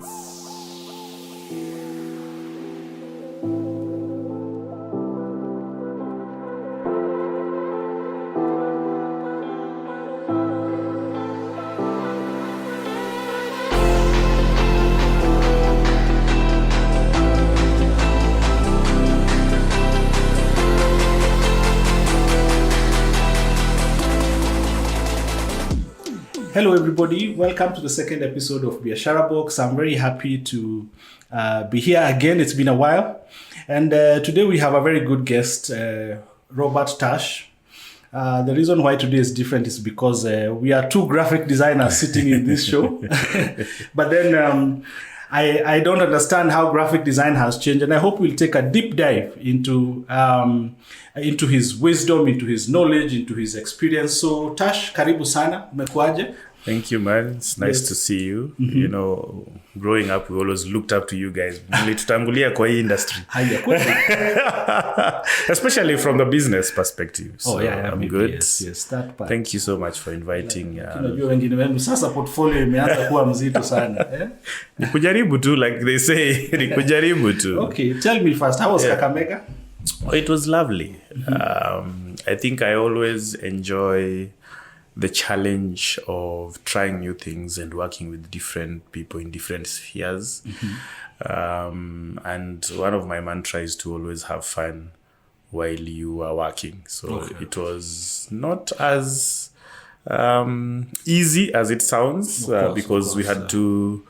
Hello everybody, welcome to the second episode of Biashara Box. I'm very happy to be here again. It's been a while. And today we have a very good guest, Robert Tash. The reason why today is different is because we are two graphic designers sitting in this show. But then I don't understand how graphic design has changed, and I hope we'll take a deep dive into his wisdom, into his knowledge, into his experience. So Tash, karibu sana, umekuaje? Thank you, man. It's nice to see you. Mm-hmm. You know, growing up, we always looked up to you guys. Mlitutangulia kwa hii industry. Especially from the business perspective. So I'm good. Yes, that part. Thank you so much for inviting. Unajua wengine wenu sasa portfolio imeanza kuwa mzito sana. Ni kujaribu tu, like they say. Ni kujaribu tu. Okay, tell me first, how was Kakamega? Oh, it was lovely. Mm-hmm. I think I always enjoy the challenge of trying new things and working with different people in different spheres. Mm-hmm. And one of my mantras is to always have fun while you are working. So it was not as easy as it sounds, because we had to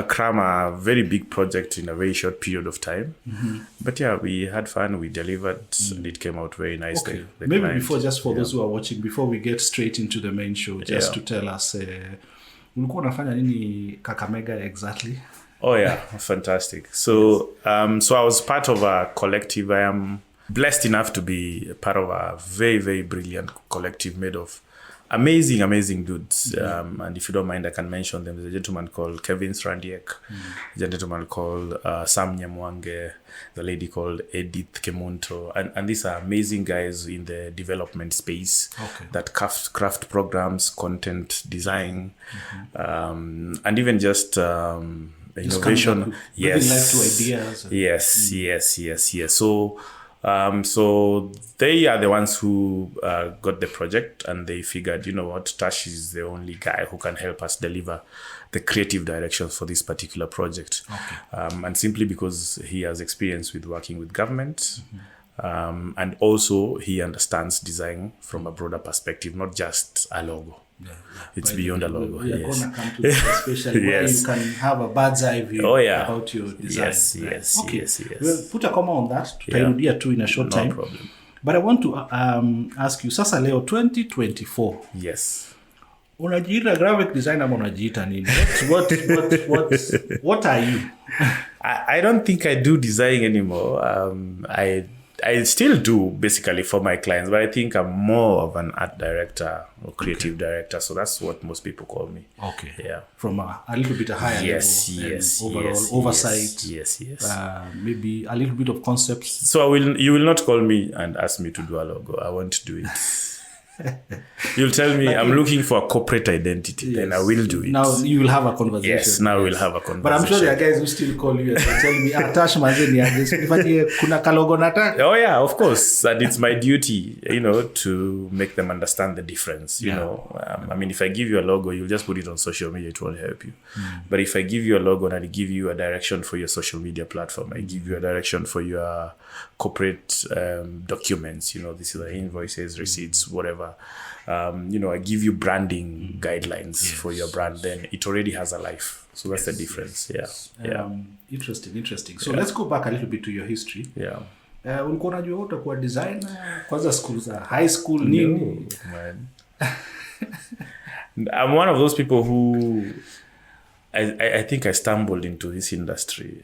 cram a very big project in a very short period of time. Mm-hmm. But yeah, we had fun, we delivered, and it came out very nicely. Okay. Maybe client, before, just for those who are watching, before we get straight into the main show, just to tell us, ulikuwa unafanya nini Kakamega exactly? Oh yeah, fantastic. So I was part of a collective. I am blessed enough to be part of a very, very brilliant collective made of amazing dudes. Mm-hmm. And if you don't mind, I can mention them. There's a gentleman called Kevin Strandiek, a gentleman called Sam Nyamwange, the lady called Edith Kemunto. And these are amazing guys in the development space that craft programs, content design, and even just innovation. Yes. Life to ideas. Yes. So they are the ones who got the project, and they figured, you know what, Tash is the only guy who can help us deliver the creative direction for this particular project. And simply because he has experience with working with government, and also he understands design from a broader perspective, not just a logo. It's beyond a logo. We are going to come to this, especially where you can have a bird's eye view about your design. Yes. We'll put a comma on that. Tutairudia too in a short time. No problem. But I want to ask you, sasa leo 2024. Yes. Unajiita graphic designer ama unajiita nini? What are you? I don't think I do design anymore. I still do basically for my clients, but I think I'm more of an art director or creative director. So that's what most people call me. Okay. Yeah. From a little bit higher level. Yes. Overall oversight. Yes. Maybe a little bit of concepts. So you will not call me and ask me to do a logo. I won't do it. You'll tell me I'm looking for a corporate identity, then I will do it. Now you will have a conversation. Yes, we'll have a conversation. But I'm sure there are guys who still call you and tell me, Tash mazeni kuna kalogo nataka. Oh yeah, of course. And it's my duty, to make them understand the difference. You know, I mean, if I give you a logo, you'll just put it on social media, it won't help you. But if I give you a logo and I give you a direction for your social media platform, I give you a direction for your corporate documents, this is the invoices, receipts, whatever. I give you branding guidelines for your brand, then it already has a life. So that's the difference. Yeah. Interesting. So let's go back a little bit to your history. Yeah. Ulikuwa unajua utakuwa designer kwanza school za high school nini? Man. I'm one of those people who I think I stumbled into this industry.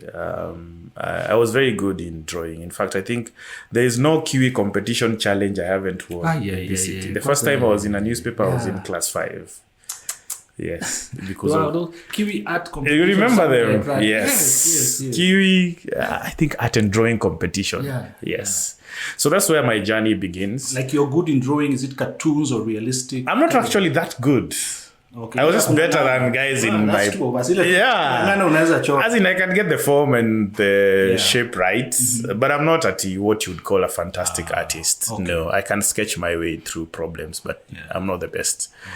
I was very good in drawing. In fact, I think there is no QE competition challenge I haven't won in this city. The first time I was in a newspaper, I was in class 5. Yes, because of Kiwi art competition. You remember them? Right? Yes. Kiwi, I think art and drawing competition. Yes. So that's where my journey begins. Like, you're good in drawing. Is it cartoons or realistic? I'm not actually that good. Okay. I was just better than guys in my... As in, I can get the form and the shape right, but I'm not what you would call a fantastic artist. Okay. No, I can sketch my way through problems, but I'm not the best. Okay.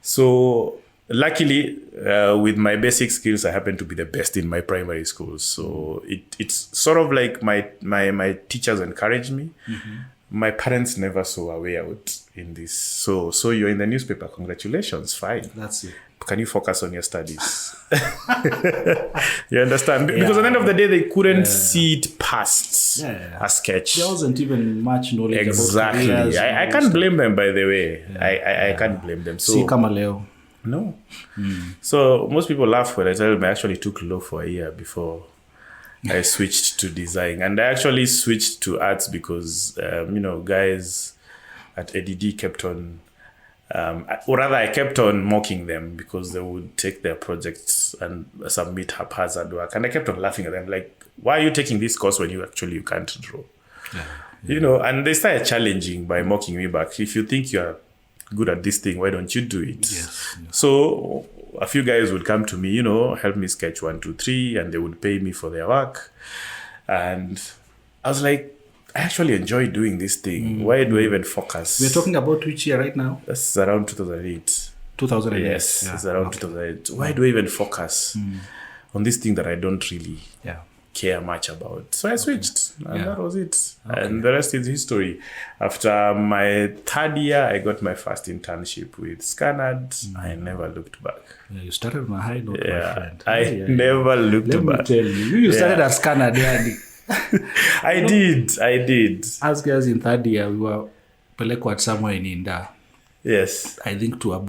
So luckily, with my basic skills, I happen to be the best in my primary school. So it's sort of like my teachers encouraged me. My parents never saw a way out in this. So you're in the newspaper. Congratulations. Fine. That's it. Can you focus on your studies? You understand? Because at the end of the day, they couldn't see it past a sketch. There wasn't even much knowledge exactly. about careers. I can't blame them, by the way. I can't blame them. So, no. So most people laugh when I tell them I actually took law for a year before I switched to design. And I actually switched to arts because, guys at ADD kept on, or rather I kept on mocking them because they would take their projects and submit haphazard work. And I kept on laughing at them like, why are you taking this course when you can't draw? And they started challenging by mocking me back. If you think you're good at this thing, why don't you do it? Yes. So a few guys would come to me, help me sketch 1, 2, 3, and they would pay me for their work. And I was like, I actually enjoy doing this thing. Why do I even focus? We're talking about which year right now? That's around 2008. 2008. Yes, it's around 2008. Why do I even focus on this thing that I don't really care much about? So I switched, and that was it. Okay. And the rest is history. After my third year, I got my first internship with Scanad. I never looked back. Yeah, you started on a high note, my friend. I never looked back. Let me tell you. You started at Scanad, I did. As guys in third year, we were pelekwa somewhere in India. Yes. I think to a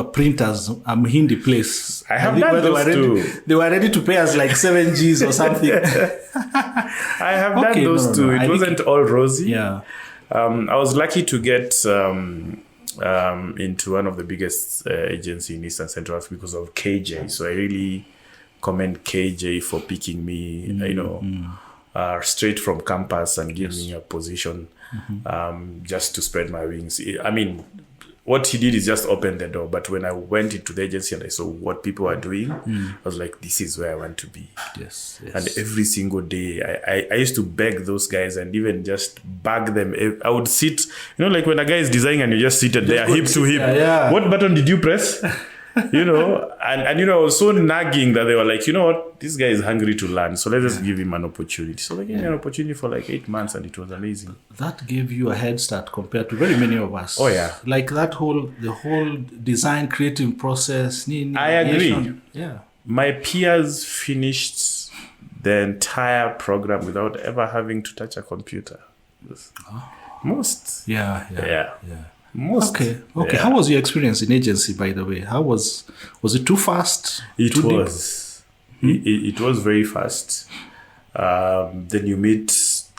printer's Hindi place. I have done those too. They were ready to pay us like 7 Gs or something. I have done those too. It wasn't all rosy. Yeah. I was lucky to get into one of the biggest agency in Eastern Central Africa because of KJ. So I really commend KJ for picking me, straight from campus and giving me a position just to spread my wings. I mean, what he did is just open the door. But when I went into the agency and I saw what people are doing, I was like, this is where I want to be. Yes. And every single day, I used to beg those guys and even just bag them. I would sit, like when a guy is designing and you just seated there, hip to hip. Yeah. What button did you press? and I was so nagging that they were like, this guy is hungry to learn, so let's just give him an opportunity. So they gave me an opportunity for like 8 months, and it was amazing. That gave you a head start compared to very many of us. Oh yeah, like the whole design creative process. I agree. Yeah, my peers finished the entire program without ever having to touch a computer. Most. Yeah. Most. Okay. Yeah. How was your experience in agency, by the way? How was it too fast? It was. It was very fast. Then you meet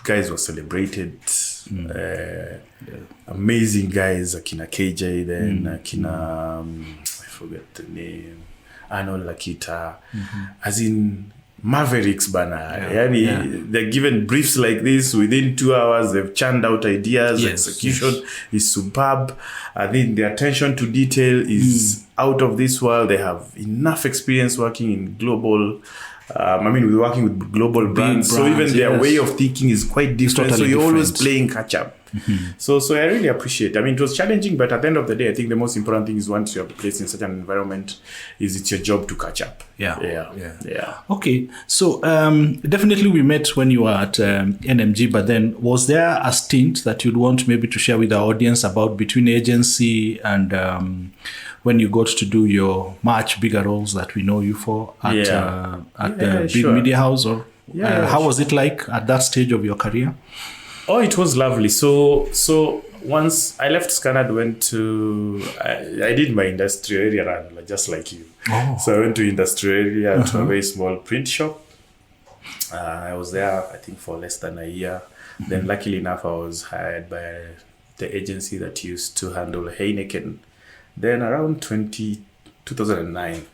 guys who are celebrated. Amazing guys, Akina KJ, then Akina, I forget the name, Arnold Lakita. As in Mavericks bana. They're given briefs like this within 2 hours. They've churned out ideas. Execution is superb. I think the attention to detail is out of this world. They have enough experience working in global. We're working with global brands. So even their way of thinking is quite different. Totally so you're always playing catch up. So I really appreciate. It was challenging, but at the end of the day, I think the most important thing is once you're placed in such an environment, is it's your job to catch up. Yeah. Okay, so definitely we met when you were at NMG, but then was there a stint that you'd want maybe to share with our audience about between agency and when you got to do your much bigger roles that we know you for at the big media house? Or how was it like at that stage of your career? Oh, it was lovely. So once I left Scanad, I did my industrial area run, just like you. So I went to industrial area to a very small print shop. I was there, I think, for less than a year. Then luckily enough, I was hired by the agency that used to handle Heineken. Then around 2009,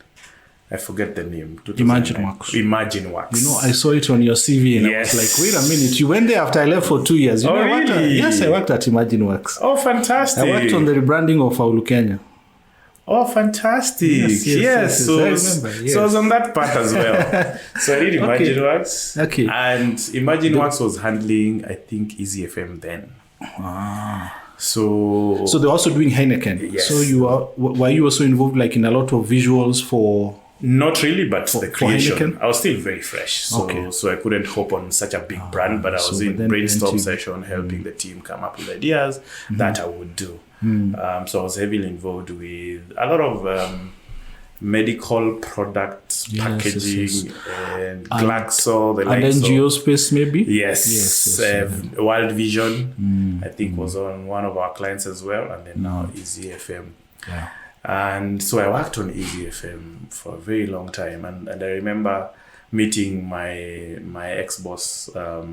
I forget the name. Imagine Works. I saw it on your CV and I was like, wait a minute, you went there after I left for 2 years. Really? Yes, I worked at Imagine Works. Oh, fantastic. I worked on the rebranding of Aulu Kenya. Oh, fantastic. Yes. So, I remember, yes. So I was on that part as well. So I did Imagine Works. Okay. And Imagine Works was handling, I think, Easy FM then. So they're also doing Heineken. Yes. So were you also involved like in a lot of visuals for? Not really, but the creation. Heineken? I was still very fresh, so I couldn't hop on such a big brand. But I was in brainstorm session, helping the team come up with ideas that I would do. So I was heavily involved with a lot of medical products, packaging, and Glaxo, the likes and then Geospace maybe. Yes. World Vision, I think was on one of our clients as well, and then now Easy FM. Yeah. And so I worked on Easy FM for a very long time, and I remember meeting my ex-boss. Her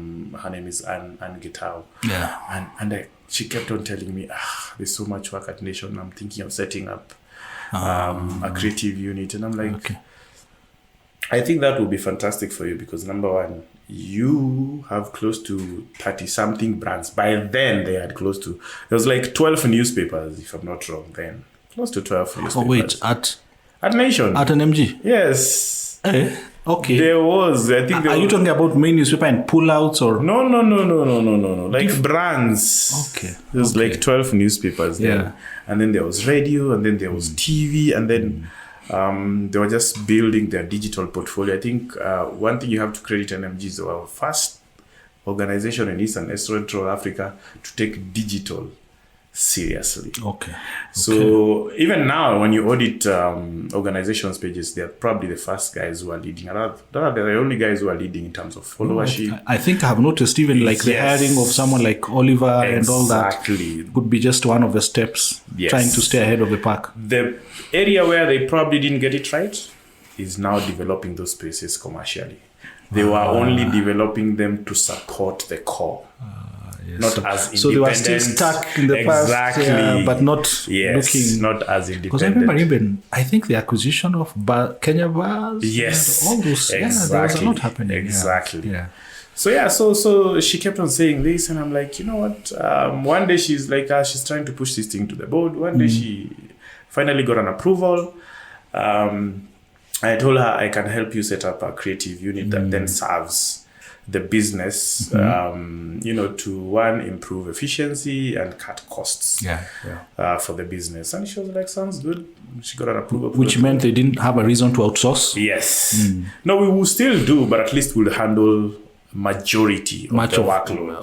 name is Ann Gitao. Yeah. And she kept on telling me, there's so much work at Nation. I'm thinking of setting up a creative unit. And I'm like, I think that would be fantastic for you because number one, you have close to 30-something brands. By then, they had there was like 12 newspapers, if I'm not wrong then. Close to 12 newspapers. Oh, wait, at Nation. At an MG? Yes. Okay. There was. I think. Are you talking about main newspaper and pullouts or? No. Like brands. Okay. There was like 12 newspapers there. Yeah. And then there was radio, and then there was TV, and then they were just building their digital portfolio. I think one thing you have to credit NMG is our first organization in East and Central Africa to take digital seriously. Okay. So even now, when you audit organizations' pages, they're probably the first guys who are leading. They're the only guys who are leading in terms of followership. I think I have noticed even like the hiring of someone like Oliver and all that could be just one of the steps trying to stay ahead of the pack. The area where they probably didn't get it right is now developing those spaces commercially. They were only developing them to support the core. Yes. Not as independent. So they were still stuck in the past, but not looking. Not as independent. Because I remember I think the acquisition of Kenya Bars. Yes. All those. Exactly. Yeah, there was a lot happening. Exactly. Yeah. So she kept on saying this, and I'm like, you know what? One day she's like, she's trying to push this thing to the board. One day she finally got an approval. I told her I can help you set up a creative unit that then serves the business, to one, improve efficiency and cut costs for the business. And she was like, sounds good. She got an approval. Which meant they didn't have a reason to outsource? Yes. No, we will still do, but at least we'll handle majority of the workload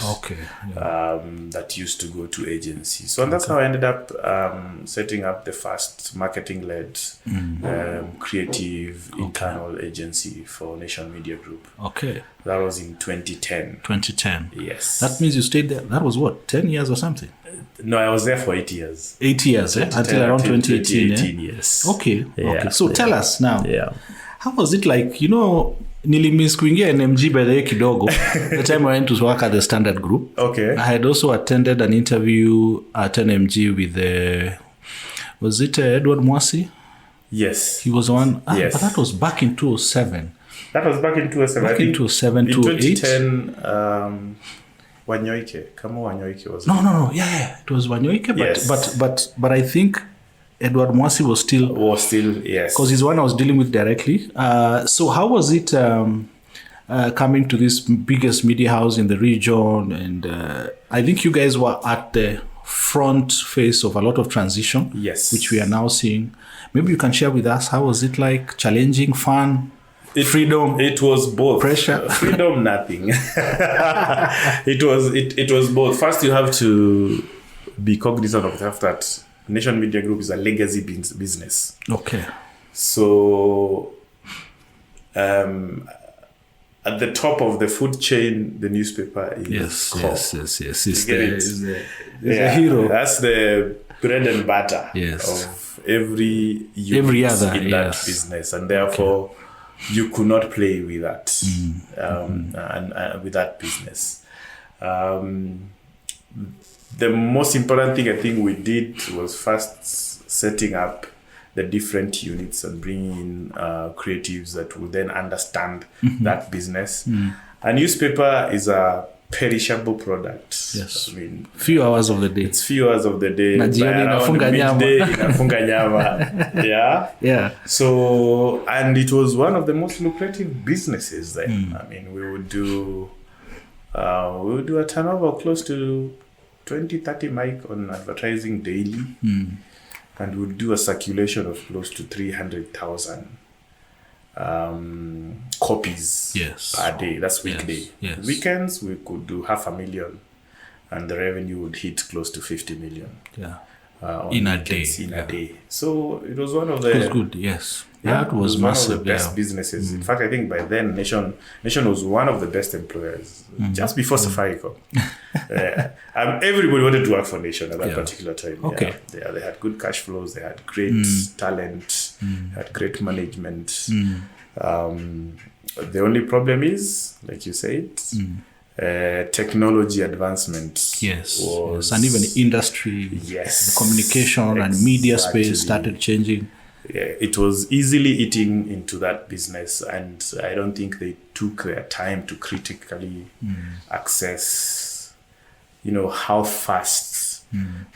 that used to go to agencies. So and that's how I ended up setting up the first marketing-led creative internal agency for Nation Media Group. Okay. That was in 2010. 2010. Yes. That means you stayed there. That was what, 10 years or something? No, I was there for 8 years. 8 years, until around 2018. 2018, yes. Okay. Okay. So tell us now. Yeah. How was it like, nilimiss kuingia NMG by the way kidogo. The time I went to work at the Standard Group. Okay. I had also attended an interview at NMG with was it Edward Mwasi? Yes. He was one. Yes. But that was back in 2007. That was back in 2007. Back in 2007, 2008. 2010, Wanyoike. Kamo Wanyoike was. No. Yeah. It was Wanyoike, but I think Edward Mwasi was still yes, because he's the one I was dealing with directly. So how was it coming to this biggest media house in the region? And I think you guys were at the front face of a lot of transition, which we are now seeing. Maybe you can share with us, how was it like? Challenging, fun, freedom? It was both. Pressure? Freedom, nothing. It was both. First, you have to be cognizant of the fact that Nation Media Group is a legacy business. Okay. So, at the top of the food chain, the newspaper is core. Yes. It's the hero. That's the bread and butter of every unit in that business, and therefore you could not play with that and with that business. The most important thing I think we did was first setting up the different units and bringing in creatives that will then understand that business. A newspaper is a perishable products. Yes. I mean, few hours of the day. It's few hours of the day. Na jioni inafunga nyama. Inafunga nyama. Yeah. Yeah. So, and it was one of the most lucrative businesses then. I mean, we would do a turnover close to 20-30 mic on advertising daily. And we'd do a circulation of close to 300,000 copies per day. That's weekday. Yes. Weekends, we could do 500,000 and the revenue would hit close to 50 million. Yeah. In a day. A day. So it was one of the... It was good, yes. Yeah, that was one massive. of the best businesses. In fact, I think by then, Nation was one of the best employers, just before Safaricom. Everybody wanted to work for Nation at that particular time. Okay. Yeah, they had good cash flows, they had great talent, they had great management. The only problem is, like you said, technology advancement. Yes. And even industry, the communication and media space started changing. Yeah, it was easily eating into that business, and I don't think they took their time to critically assess, how fast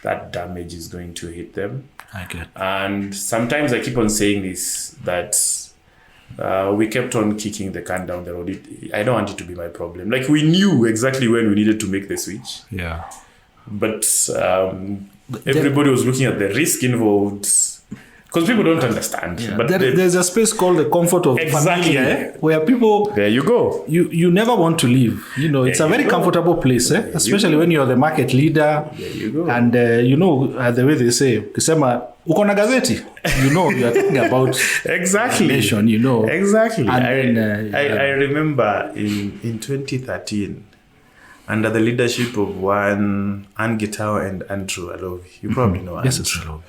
that damage is going to hit them. I get. And sometimes I keep on saying this, that we kept on kicking the can down the road. I don't want it to be my problem. Like, we knew exactly when we needed to make the switch. Yeah. But everybody was looking at the risk involved. Because people don't understand. Yeah. But there's a space called the comfort of family, where people... There you go. You never want to leave. It's a very comfortable place, especially when you're the market leader. There you go. And, the way they say, ukisema, uko na gazeti, you're talking about nation, Exactly. And I remember in 2013, under the leadership of one Ann Gitao and Andrew Alovi. You probably know Andrew. Yes, it's Alovi.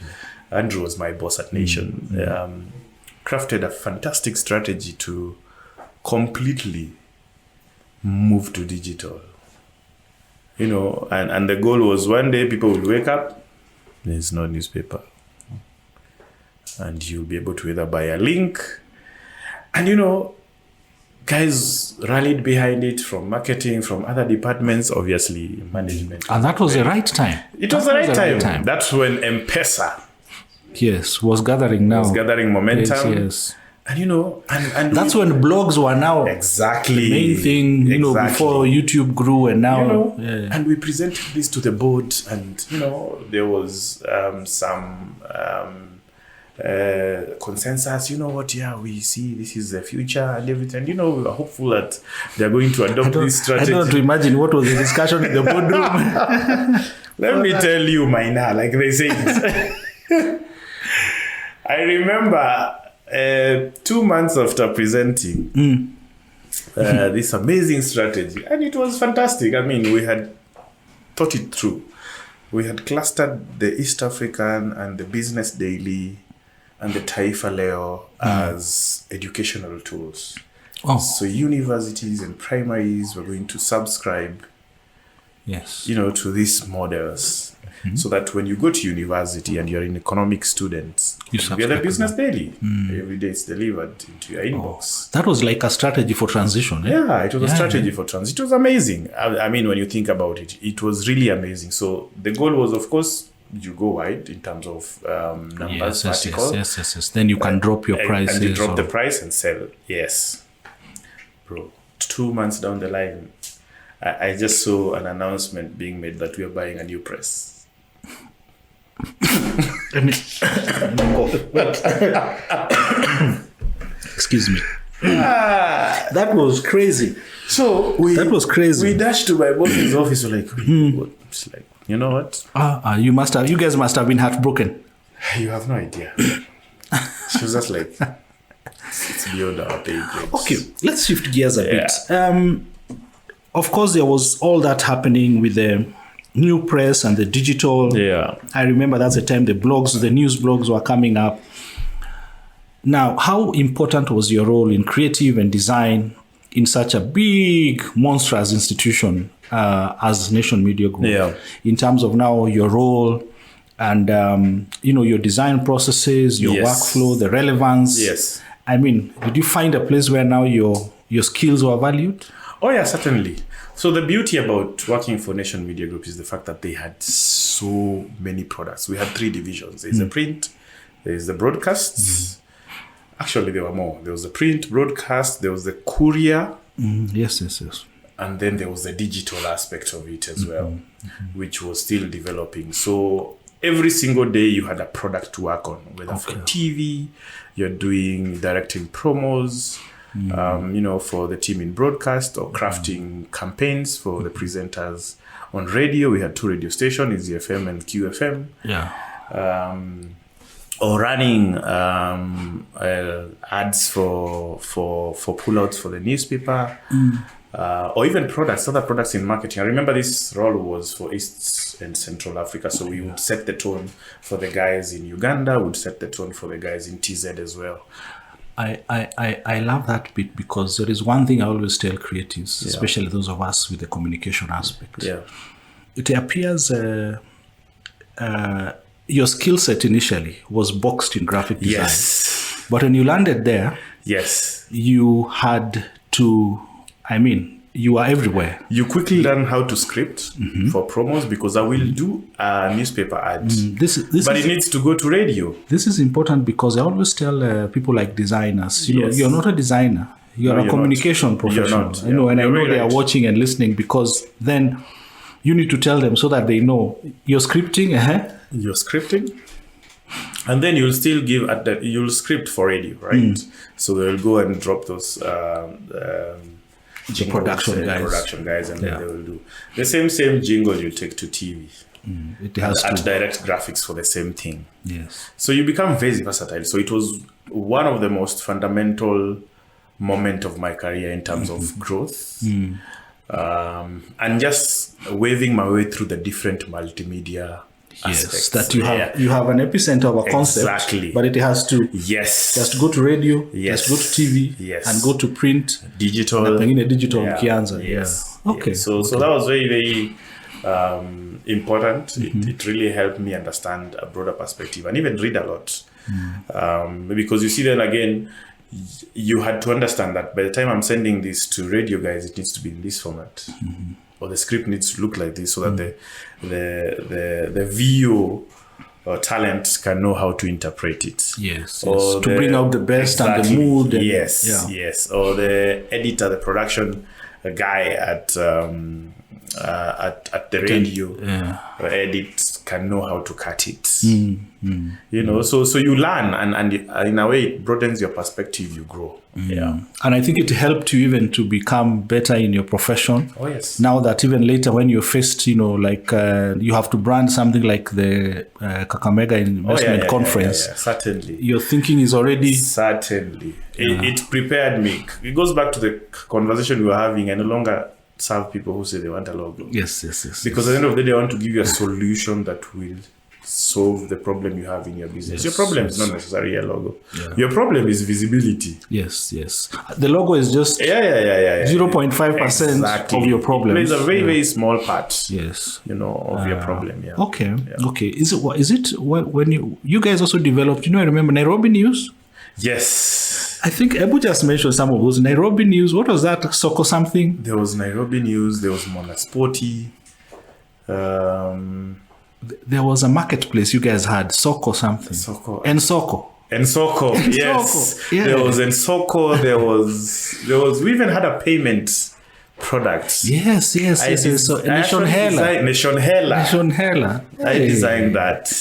Andrew was my boss at Nation. Crafted a fantastic strategy to completely move to digital. And the goal was one day people will wake up, there's no newspaper. And you'll be able to either buy a link. And guys rallied behind it, from marketing, from other departments, obviously management. And that was the right time. It was the right time. That's when M-Pesa was gathering now. Was gathering momentum. Yes. And and that's when blogs were now exactly the main thing, before YouTube grew, and now and we presented this to the board, and there was some consensus. We see this is the future and everything. We were hopeful that they're going to adopt this strategy. I don't want to imagine what was the discussion in the boardroom. Let me tell you, Maina, like they say. I remember 2 months after presenting this amazing strategy, and it was fantastic. I mean, we had thought it through. We had clustered the East African and the Business Daily and the Taifa Leo as educational tools. So universities and primaries were going to subscribe, to these models. So that when you go to university and you're an economic student, you get the Business Daily. Every day it's delivered into your inbox. That was like a strategy for transition. Yeah, it was a strategy for transition. It was amazing. I mean, when you think about it, it was really amazing. So the goal was, of course, you go wide in terms of numbers, vertical. Yes. Then you can drop your prices. And you drop the price and sell. Yes. Bro, 2 months down the line, I just saw an announcement being made that we are buying a new press. Excuse me. That was crazy. So that was crazy. We dashed to my boss's office. We're like, what? It's like, you know what? You guys must have been heartbroken. You have no idea. She was just like, it's beyond our pay grades. Okay, let's shift gears a bit. Of course, there was all that happening with the new press and the digital. Yeah. I remember that's the time the news blogs were coming up. Now, how important was your role in creative and design in such a big, monstrous institution as Nation Media Group? Yeah. In terms of now your role and, your design processes, your workflow, the relevance. Yes. I mean, did you find a place where now your skills were valued? Oh yeah, certainly. So the beauty about working for Nation Media Group is the fact that they had so many products. We had 3 divisions. There's the print, there's the broadcasts. Actually, there were more. There was the print, broadcast, there was the courier. Yes. And then there was the digital aspect of it as well, which was still developing. So every single day you had a product to work on, whether for TV, you're directing promos, for the team in broadcast, or crafting campaigns for the presenters. On radio, we had 2 radio stations, Easy FM and QFM. Yeah. Or running ads for pullouts for the newspaper, or even other products in marketing. I remember this role was for East and Central Africa, so we would set the tone for the guys in Uganda, would set the tone for the guys in TZ as well. I love that bit, because there is one thing I always tell creatives, especially those of us with the communication aspect. Yeah. It appears your skill set initially was boxed in graphic design. Yes. But when you landed there, you had to, you are everywhere. You quickly learn how to script for promos, because I will do a newspaper ad. But it needs to go to radio. This is important, because I always tell people like designers, you're not a designer. You're a communication professional. And I know they are watching and listening, because then you need to tell them so that they know you're scripting. You're scripting, and then you'll still you'll script for radio, right? So they'll go and drop those the production guys, and then they will do the same jingle you take to TV. It has to direct graphics for the same thing. Yes. So you become very versatile. So it was one of the most fundamental moment of my career in terms of growth. And just waving my way through the different multimedia aspects. That you have an epicenter of a concept, but it has to go to radio, has to go to TV, and go to print, digital, Okay. So that was very, very important. It really helped me understand a broader perspective and even read a lot, because you see, then again, you had to understand that by the time I'm sending this to radio guys, it needs to be in this format, or the script needs to look like this, so that the VO or talent can know how to interpret it. Yes. To bring out the best and the mood. Yes. Or the editor, the production guy at the radio edit can know how to cut it. So you learn, and in a way it broadens your perspective, you grow. And I think it helped you even to become better in your profession. Oh yes. Now that even later when you're faced, you have to brand something like the Kakamega Investment Conference. Certainly. Your thinking is already... Certainly. It prepared me. It goes back to the conversation we were having. I no longer serve people who say they want a logo. Yes. Because at the end of the day, they want to give you a solution that will solve the problem you have in your business. Your problem is not necessarily a logo. Your problem is visibility. Yes. The logo is just 0.5% of your problem. It plays a very, very small part. Yes. Of your problem. Okay. Is it when you guys also developed, I remember Nairobi News? Yes. I think Ebu just mentioned some of those. Nairobi News, what was that? Soko something? There was Nairobi News, there was Mona Sporty. There was a marketplace you guys had, Soko something. Ensoko, yes. There was Ensoko, we even had a payment product. Yes. So Nation Hela. I designed that.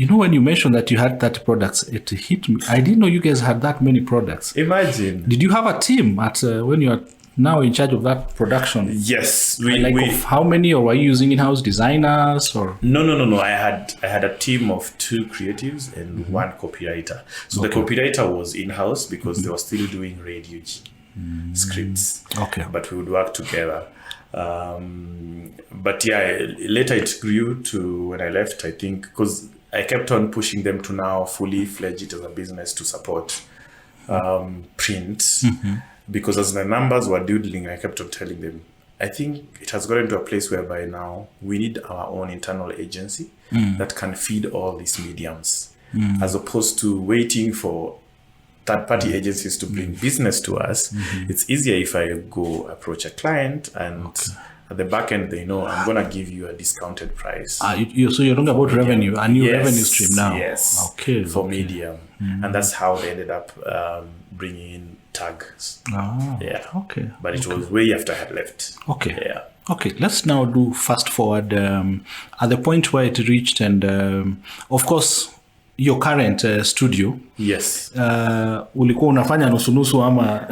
When you mentioned that you had 30 products, it hit me. I didn't know you guys had that many products. Imagine. Did you have a team at when you are now in charge of that production? Yes. Of how many, or were you using in-house designers or? No. I had a team of 2 creatives and 1 copywriter. So the copywriter was in-house because they were still doing radio scripts. Okay. But we would work together. Later it grew to when I left, I think, because I kept on pushing them to now fully fledge it as a business to support print. Because as the numbers were dwindling, I kept on telling them, I think it has gotten to a place whereby now we need our own internal agency that can feed all these mediums, as opposed to waiting for third-party agencies to bring business to us. It's easier if I go approach a client and at the back end, they know I'm going to give you a discounted price. So you're talking about revenue, a new revenue stream now. Yes. Okay. For Medium. And that's how they ended up bringing in tags. Yeah. Okay. But it was way after I had left. Okay. Yeah. Okay, let's now do fast forward at the point where it reached, and of course your current studio. Yes. Ulikuwa unafanya nusu ama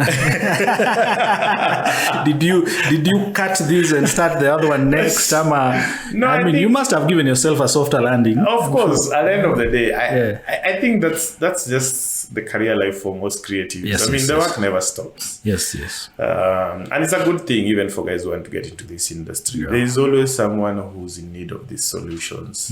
did you cut this and start the other one next? No, I mean you must have given yourself a softer landing. Of course, at the end of the day, I think that's just the career life for most creatives. Yes, the work never stops. Yes. And it's a good thing even for guys who want to get into this industry. There is always someone who's in need of these solutions.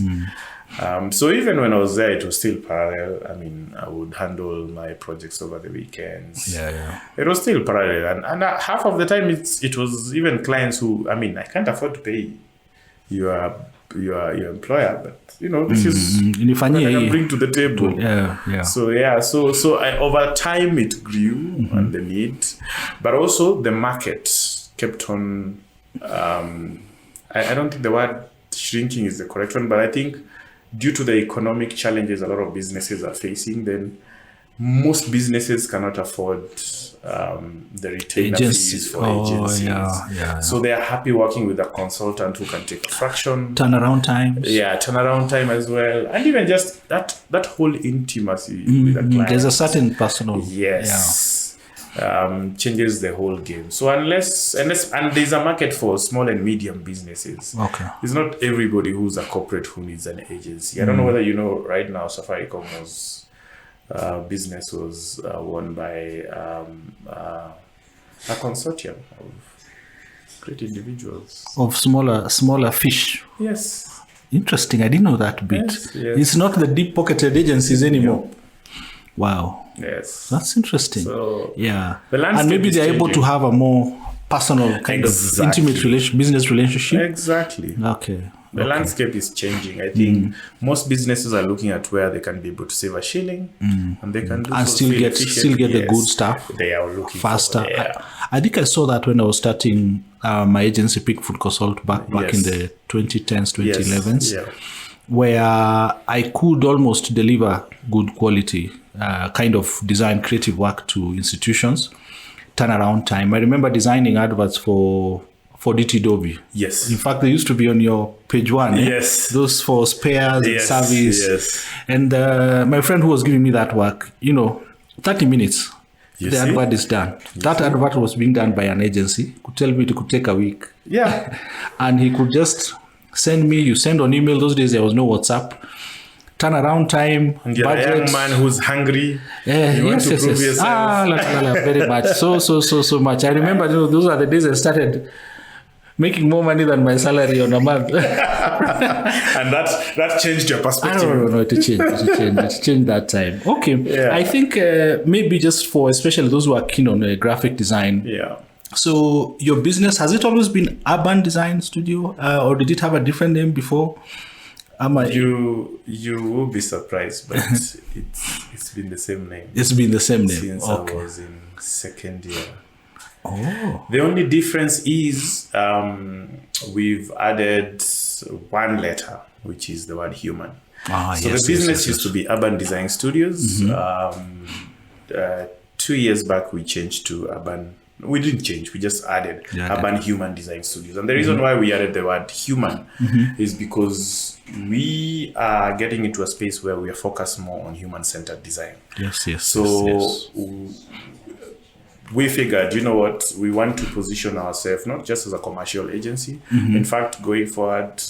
So even when I was there, it was still parallel. I mean, I would handle my projects over the weekends. Yeah. It was still parallel. And half of the time, it was even clients who, I mean, I can't afford to pay your employer, but, this is what I can bring to the table. Yeah. So I, over time, it grew and the need. But also the market kept on, I don't think the word shrinking is the correct one, but I think due to the economic challenges a lot of businesses are facing, then most businesses cannot afford the retainer fees for agencies. Yeah. So they are happy working with a consultant who can take a fraction. Turnaround times. Yeah, turnaround time as well. And even just that whole intimacy with the client. There's a certain personal... Yes. Changes the whole game. So unless and there's a market for small and medium businesses. Okay. It's not everybody who's a corporate who needs an agency. I don't know whether you know, right now Safaricom's business was won by a consortium of great individuals. Of smaller fish. Yes. Interesting. I didn't know that bit. Yes. It's not the deep-pocketed agencies anymore. Wow. Yes. That's interesting. So, yeah. And maybe they're able to have a more personal kind of intimate business relationship. Exactly. Okay. The landscape is changing. I think most businesses are looking at where they can be able to save a shilling and they can do and so still get the good stuff. They are looking faster. For, I think I saw that when I was starting my agency, Pick Food Consult, back in the 2010s, 2011s, where I could almost deliver good quality kind of design creative work to institutions. Turnaround time. I remember designing adverts for DT Dobby. Yes. In fact, they used to be on your page one. Yes. Those for spares and service. Yes. And my friend who was giving me that work, 30 minutes. The advert is done. That advert was being done by an agency. Could tell me it could take a week. Yeah. And he could just send me, you send on email. Those days there was no WhatsApp. Turnaround time, and you're budget. a young man who's hungry. You want to prove yourself. Very much. So much. I remember those are the days I started making more money than my salary on a month. And that changed your perspective. No, it changed that time. Okay. Yeah. I think maybe just for especially those who are keen on graphic design. Yeah. So your business, has it always been Urban Design Studio or did it have a different name before? You will be surprised, but it's been the same name. It's been the same name since I was in second year. Oh. The only difference is we've added one letter, which is the word human. The business used to be Urban Design Studios. 2 years back, we changed to Urban. We didn't change. We just added Urban Human Design Studios. And the reason why we added the word human is because we are getting into a space where we are focused more on human-centered design. We figured, we want to position ourselves not just as a commercial agency. In fact, going forward,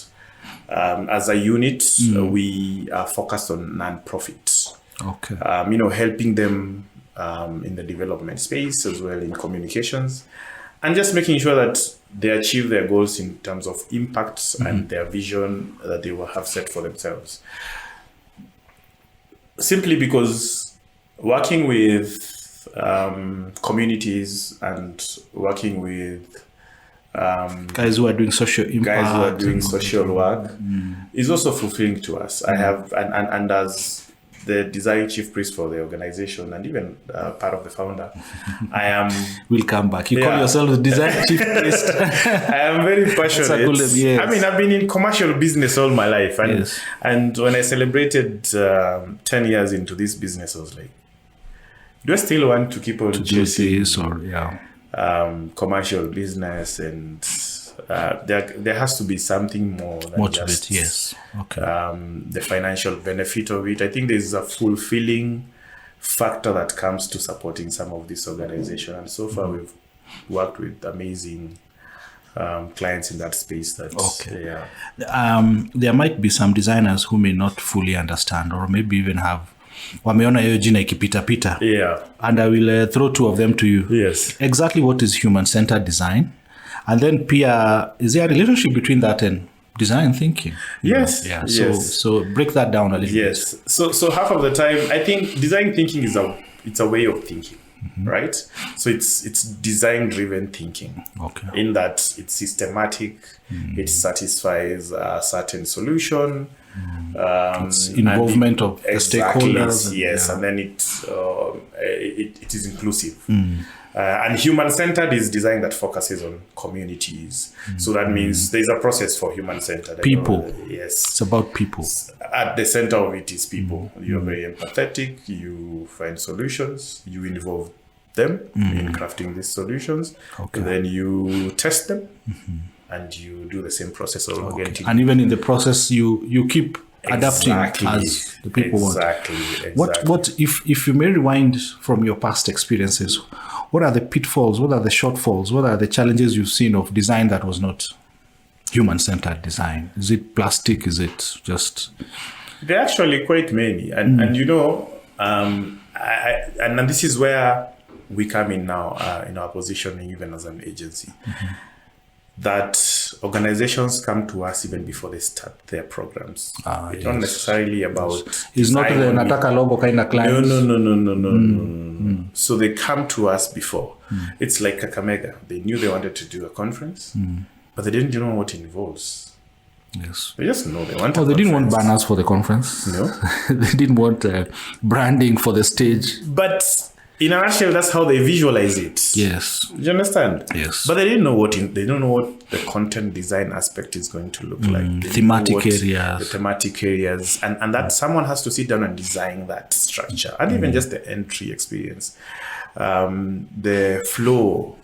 as a unit, we are focused on non-profit. Okay. Helping them in the development space as well in communications, and just making sure that they achieve their goals in terms of impact and their vision that they will have set for themselves. Simply because working with communities and working with guys who are doing social impact, social work is also fulfilling to us. I have and as the design chief priest for the organization and even part of the founder, I am... We'll come back. You call yourself the design chief priest. I am very passionate. Yes. I mean, I've been in commercial business all my life. And, and when I celebrated 10 years into this business, I was like, do I still want to keep on chasing commercial business? And there has to be something more than just the financial benefit of it. I think there's a fulfilling factor that comes to supporting some of this organization. And so far, we've worked with amazing clients in that space. There might be some designers who may not fully understand or maybe even have wameona hiyo jina ikipita-pita. And I will throw two of them to you. Yes. Exactly what is human-centered design? And then Pia, is there a relationship between that and design thinking? Yes. Yeah. So break that down a little bit. Yes. So half of the time, I think design thinking is a way of thinking, right? So it's design-driven thinking. Okay. In that it's systematic, it satisfies a certain solution. It's involvement of the stakeholders. And then it is inclusive. And human-centered is design that focuses on communities. So that means there's a process for human-centered. People. Yes. It's about people. At the center of it is people. You're very empathetic. You find solutions. You involve them in crafting these solutions. Okay. And then you test them. And you do the same process all again. And even in the process, you keep adapting as the people want. What if you may rewind from your past experiences, what are the pitfalls, what are the shortfalls, what are the challenges you've seen of design that was not human-centered design? Is it plastic? Is it just... There are actually quite many. And and this is where we come in now in our positioning even as an agency. That organizations come to us even before they start their programs. It's not necessarily about... It's not the Nataka logo kind of clients. No. So they come to us before. It's like Kakamega. They knew they wanted to do a conference, but they didn't know what it involves. Yes. They just know they want they didn't want banners for the conference. No. They didn't want branding for the stage. But... in a nutshell, that's how they visualize it. Yes. Do you understand? Yes. But they don't know what the content design aspect is going to look like. Thematic areas. The thematic areas. And that someone has to sit down and design that structure. And even just the entry experience. The flow,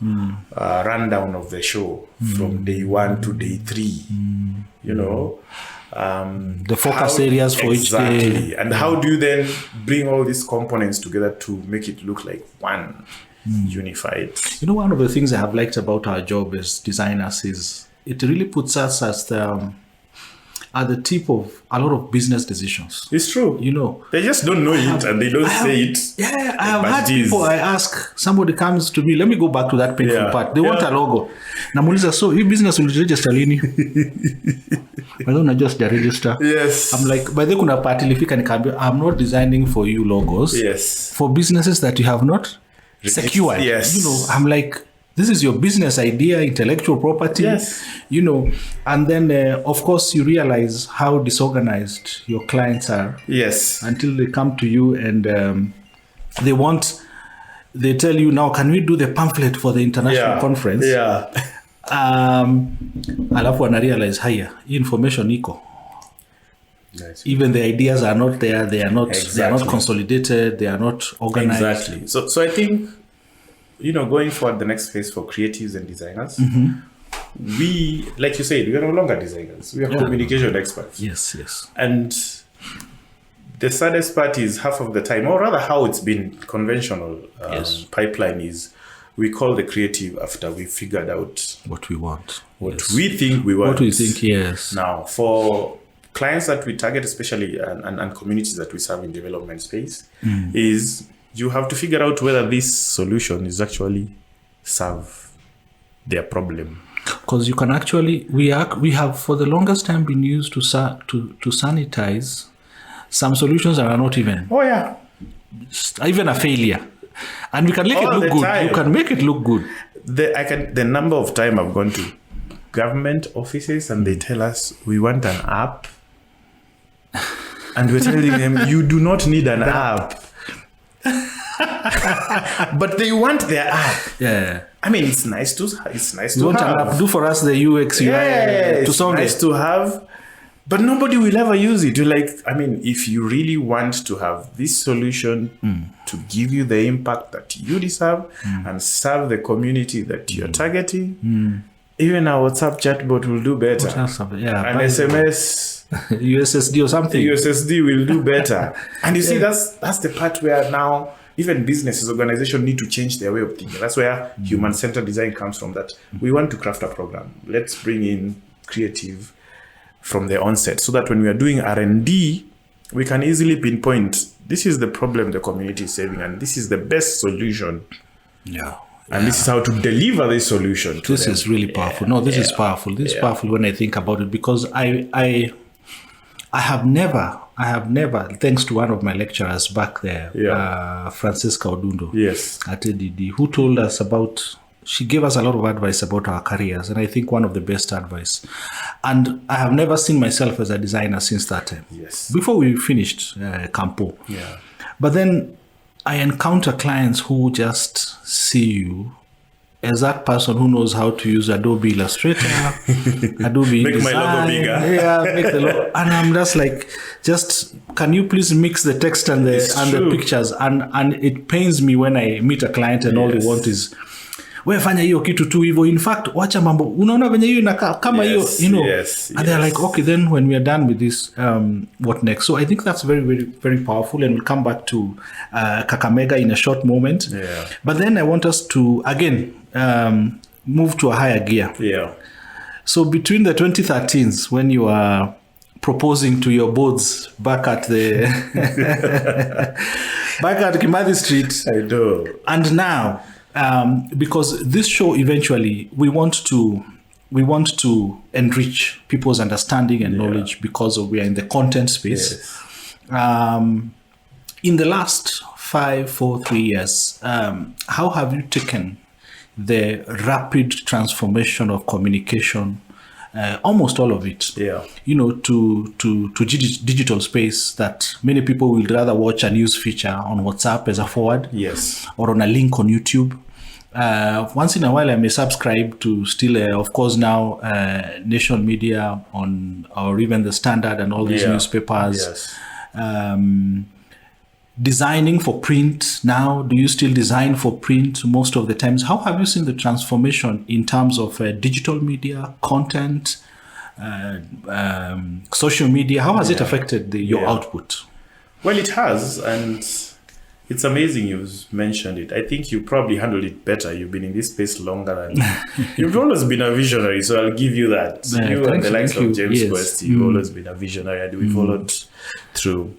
rundown of the show from day 1 to day 3. You know. The focus areas for each day. And how do you then bring all these components together to make it look like one unified? You know, one of the things I have liked about our job as designers is it really puts us at the tip of a lot of business decisions. It's true. You know, they just don't know it and they don't say it. Yeah, I have had people, I ask, somebody comes to me, let me go back to that painful part. They want a logo. Namuliza, so your business will register lini? I don't just register. Yes. I'm like, by the kuna part ilifika nikaambia, I'm not designing for you logos. Yes. For businesses that you have not secured. Yes. You know, I'm like, this is your business idea, intellectual property. Yes. You know, and then of course you realize how disorganized your clients are. Yes. Until they come to you and they tell you, now can we do the pamphlet for the international conference? Yeah. Alafu wana realize haya, information iko. Nice. Even the ideas are not there, they are not consolidated, they are not organized. Exactly. So I think, you know, going forward the next phase for creatives and designers, we, like you said, we are no longer designers. We are communication experts. Yes. And the saddest part is half of the time, or rather how it's been conventional pipeline is, we call the creative after we figured out what we want, what we think we want. What we think, yes. Now, for clients that we target, especially and communities that we serve in development space, is you have to figure out whether this solution is actually serve their problem. Because you can actually, we have for the longest time been used to sanitize some solutions that are not even. Oh yeah. Even a failure. And we can make it look good. Time. You can make it look good. The number of time I've gone to government offices and they tell us we want an app And we're telling them, you do not need an app. But they want their app. Yeah. I mean, it's nice to You want have. an app? Do for us the UX, UI to It's nice to have. But nobody will ever use it. If you really want to have this solution to give you the impact that you deserve and serve the community that you're targeting, even our WhatsApp chatbot will do better. Yeah, an SMS, USSD or something. USSD will do better. And you see, that's the part where now even businesses, organizations need to change their way of thinking. That's where human-centered design comes from. That we want to craft a program. Let's bring in creative from the onset, so that when we are doing R&D, we can easily pinpoint, this is the problem the community is saving, and this is the best solution. Yeah. And this is how to deliver this solution to This them. is really powerful. No, this is powerful. This is powerful when I think about it, because I have never, thanks to one of my lecturers back there, Francisca Odundo, at ADD, who told us about, she gave us a lot of advice about our careers, and I think one of the best advice. And I have never seen myself as a designer since that time. Yes. Before we finished Campo. Yeah. But then I encounter clients who just see you as that person who knows how to use Adobe Illustrator, Adobe Make Design, my logo bigger. Yeah, make the logo. And I'm just like, can you please mix the text and the pictures? And it pains me when I meet a client and all they want is, we fanya hiyo kitu tu hivyo. In fact, wacha mambo, unaona venye hiyo inakaa kama hiyo, and they're like, okay, then when we are done with this, what next? So I think that's very, very, very powerful, and we'll come back to Kakamega in a short moment. Yeah. But then I want us to again move to a higher gear. Yeah. So between the 2013s, when you are proposing to your boards back at the back at Kimathi Street, I do, and now, because this show eventually we want to enrich people's understanding and knowledge, because we are in the content space. In the last 3 years, how have you taken the rapid transformation of communication, almost all of it, to digital space, that many people will rather watch a news feature on WhatsApp as a forward, or on a link on YouTube. Once in a while, I may subscribe to still, of course, now Nation Media or even the Standard and all these newspapers. Designing for print now. Do you still design for print most of the times? How have you seen the transformation in terms of digital media, content, social media? How has it affected your output? Well, it has, and it's amazing you've mentioned it. I think you probably handled it better. You've been in this space longer, and you've always been a visionary, so I'll give you that. You and the likes of James Quest, you've always been a visionary, and we followed through.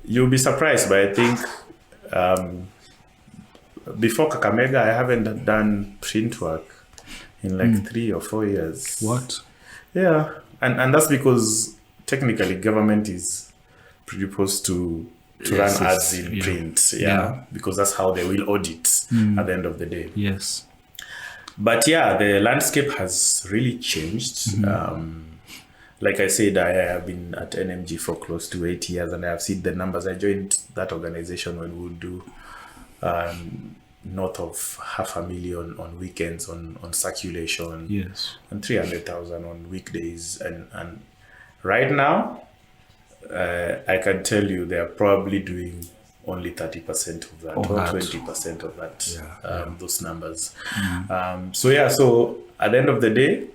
You'll be surprised, but I think before Kakamega, I haven't done print work in 3 or 4 years. What? Yeah, and that's because technically government is predisposed to run ads in print, because that's how they will audit at the end of the day. Yes. But the landscape has really changed. Like I said, I have been at NMG for close to 8 years, and I have seen the numbers. I joined that organization when we would do north of 500,000 on weekends on circulation, and 300,000 on weekdays. And right now, I can tell you they are probably doing only 30% of that, or 20% of that, those numbers. So at the end of the day,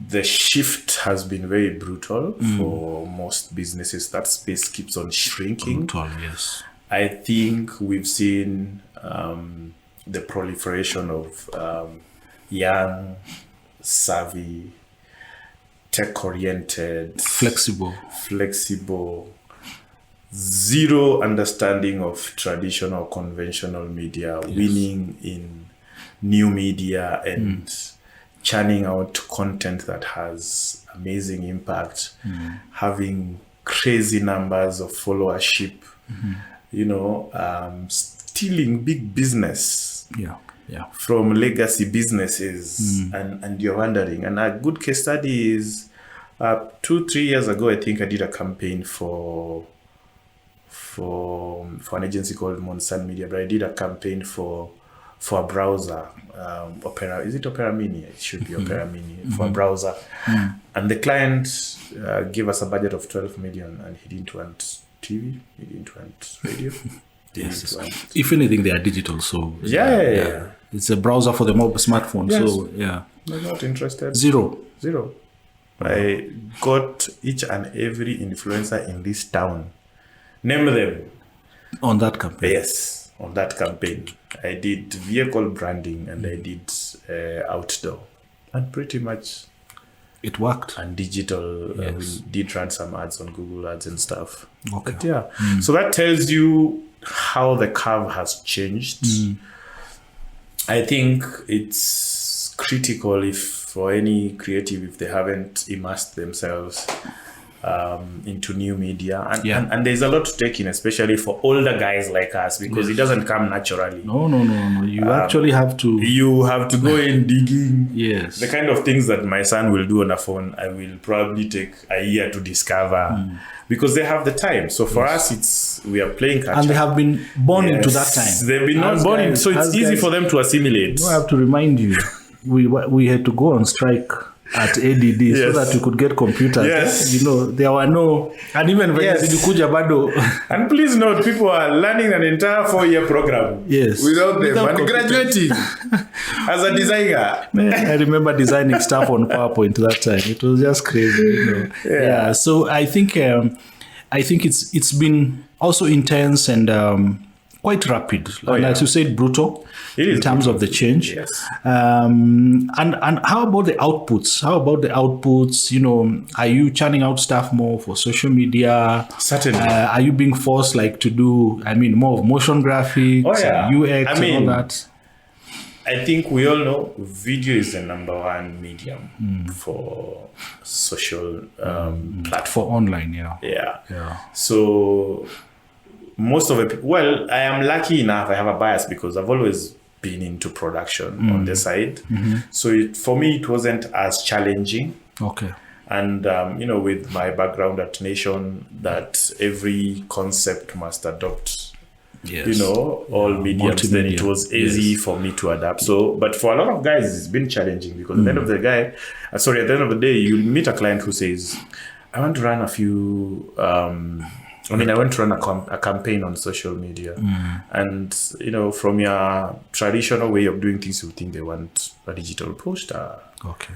the shift has been very brutal for most businesses. That space keeps on shrinking. Brutal, yes. I think we've seen the proliferation of young, savvy, tech-oriented, flexible, zero understanding of traditional, conventional media, winning in new media, and churning out content that has amazing impact, having crazy numbers of followership, stealing big business from legacy businesses. And you're wondering, and a good case study is 2-3 years ago, I think I did a campaign for an agency called Multimedia, but I did a campaign for a browser, Opera. Is it Opera Mini? It should be Opera Mini for a browser. And the client gave us a budget of 12 million, and he didn't want TV, he didn't want radio. Yes. If anything, they are digital, so yeah. It's a browser for the mobile smartphone. Yes. So yeah, They're not interested. Zero. I got each and every influencer in this town. Name them. On that campaign. Yes, on that campaign. I did vehicle branding and I did outdoor. And pretty much it worked. And digital. Yes. We did run some ads on Google Ads and stuff. Okay. But yeah. So that tells you how the curve has changed. I think it's critical for any creative, if they haven't immersed themselves into new media. And there's a lot to take in, especially for older guys like us, because it doesn't come naturally. No. You actually have to... You have to go in digging. Yes. The kind of things that my son will do on a phone, I will probably take a year to discover because they have the time. So for us, we are playing catch-up. And they have been born into that time. They've been born in, so it's easy for them to assimilate. I have to remind you, we had to go on strike at ADD so that we could get computers. Yes. There were no, and even when zilikuja bado. And please note, people are learning an entire 4-year program. Yes. Without them and graduating as a designer. I remember designing stuff on PowerPoint that time. It was just crazy. Yeah. So I think it's been also intense and quite rapid. And as you said, brutal in terms of the change. Yes. And how about the outputs? Are you churning out stuff more for social media? Certainly. Are you being forced to do, more of motion graphics, UX and all that? I think we all know video is the number one medium for social platform. For online, Yeah. So most of it, I am lucky enough, I have a bias because I've always been into production on the side. So for me, it wasn't as challenging. Okay. And, with my background at Nation, that every concept must adopt, all mediums, then it was easy for me to adapt. So, but for a lot of guys, it's been challenging because at the end of the day, you'll meet a client who says, I want to run a few... I went to run a campaign on social media. And, from your traditional way of doing things, you think they want a digital poster. Okay.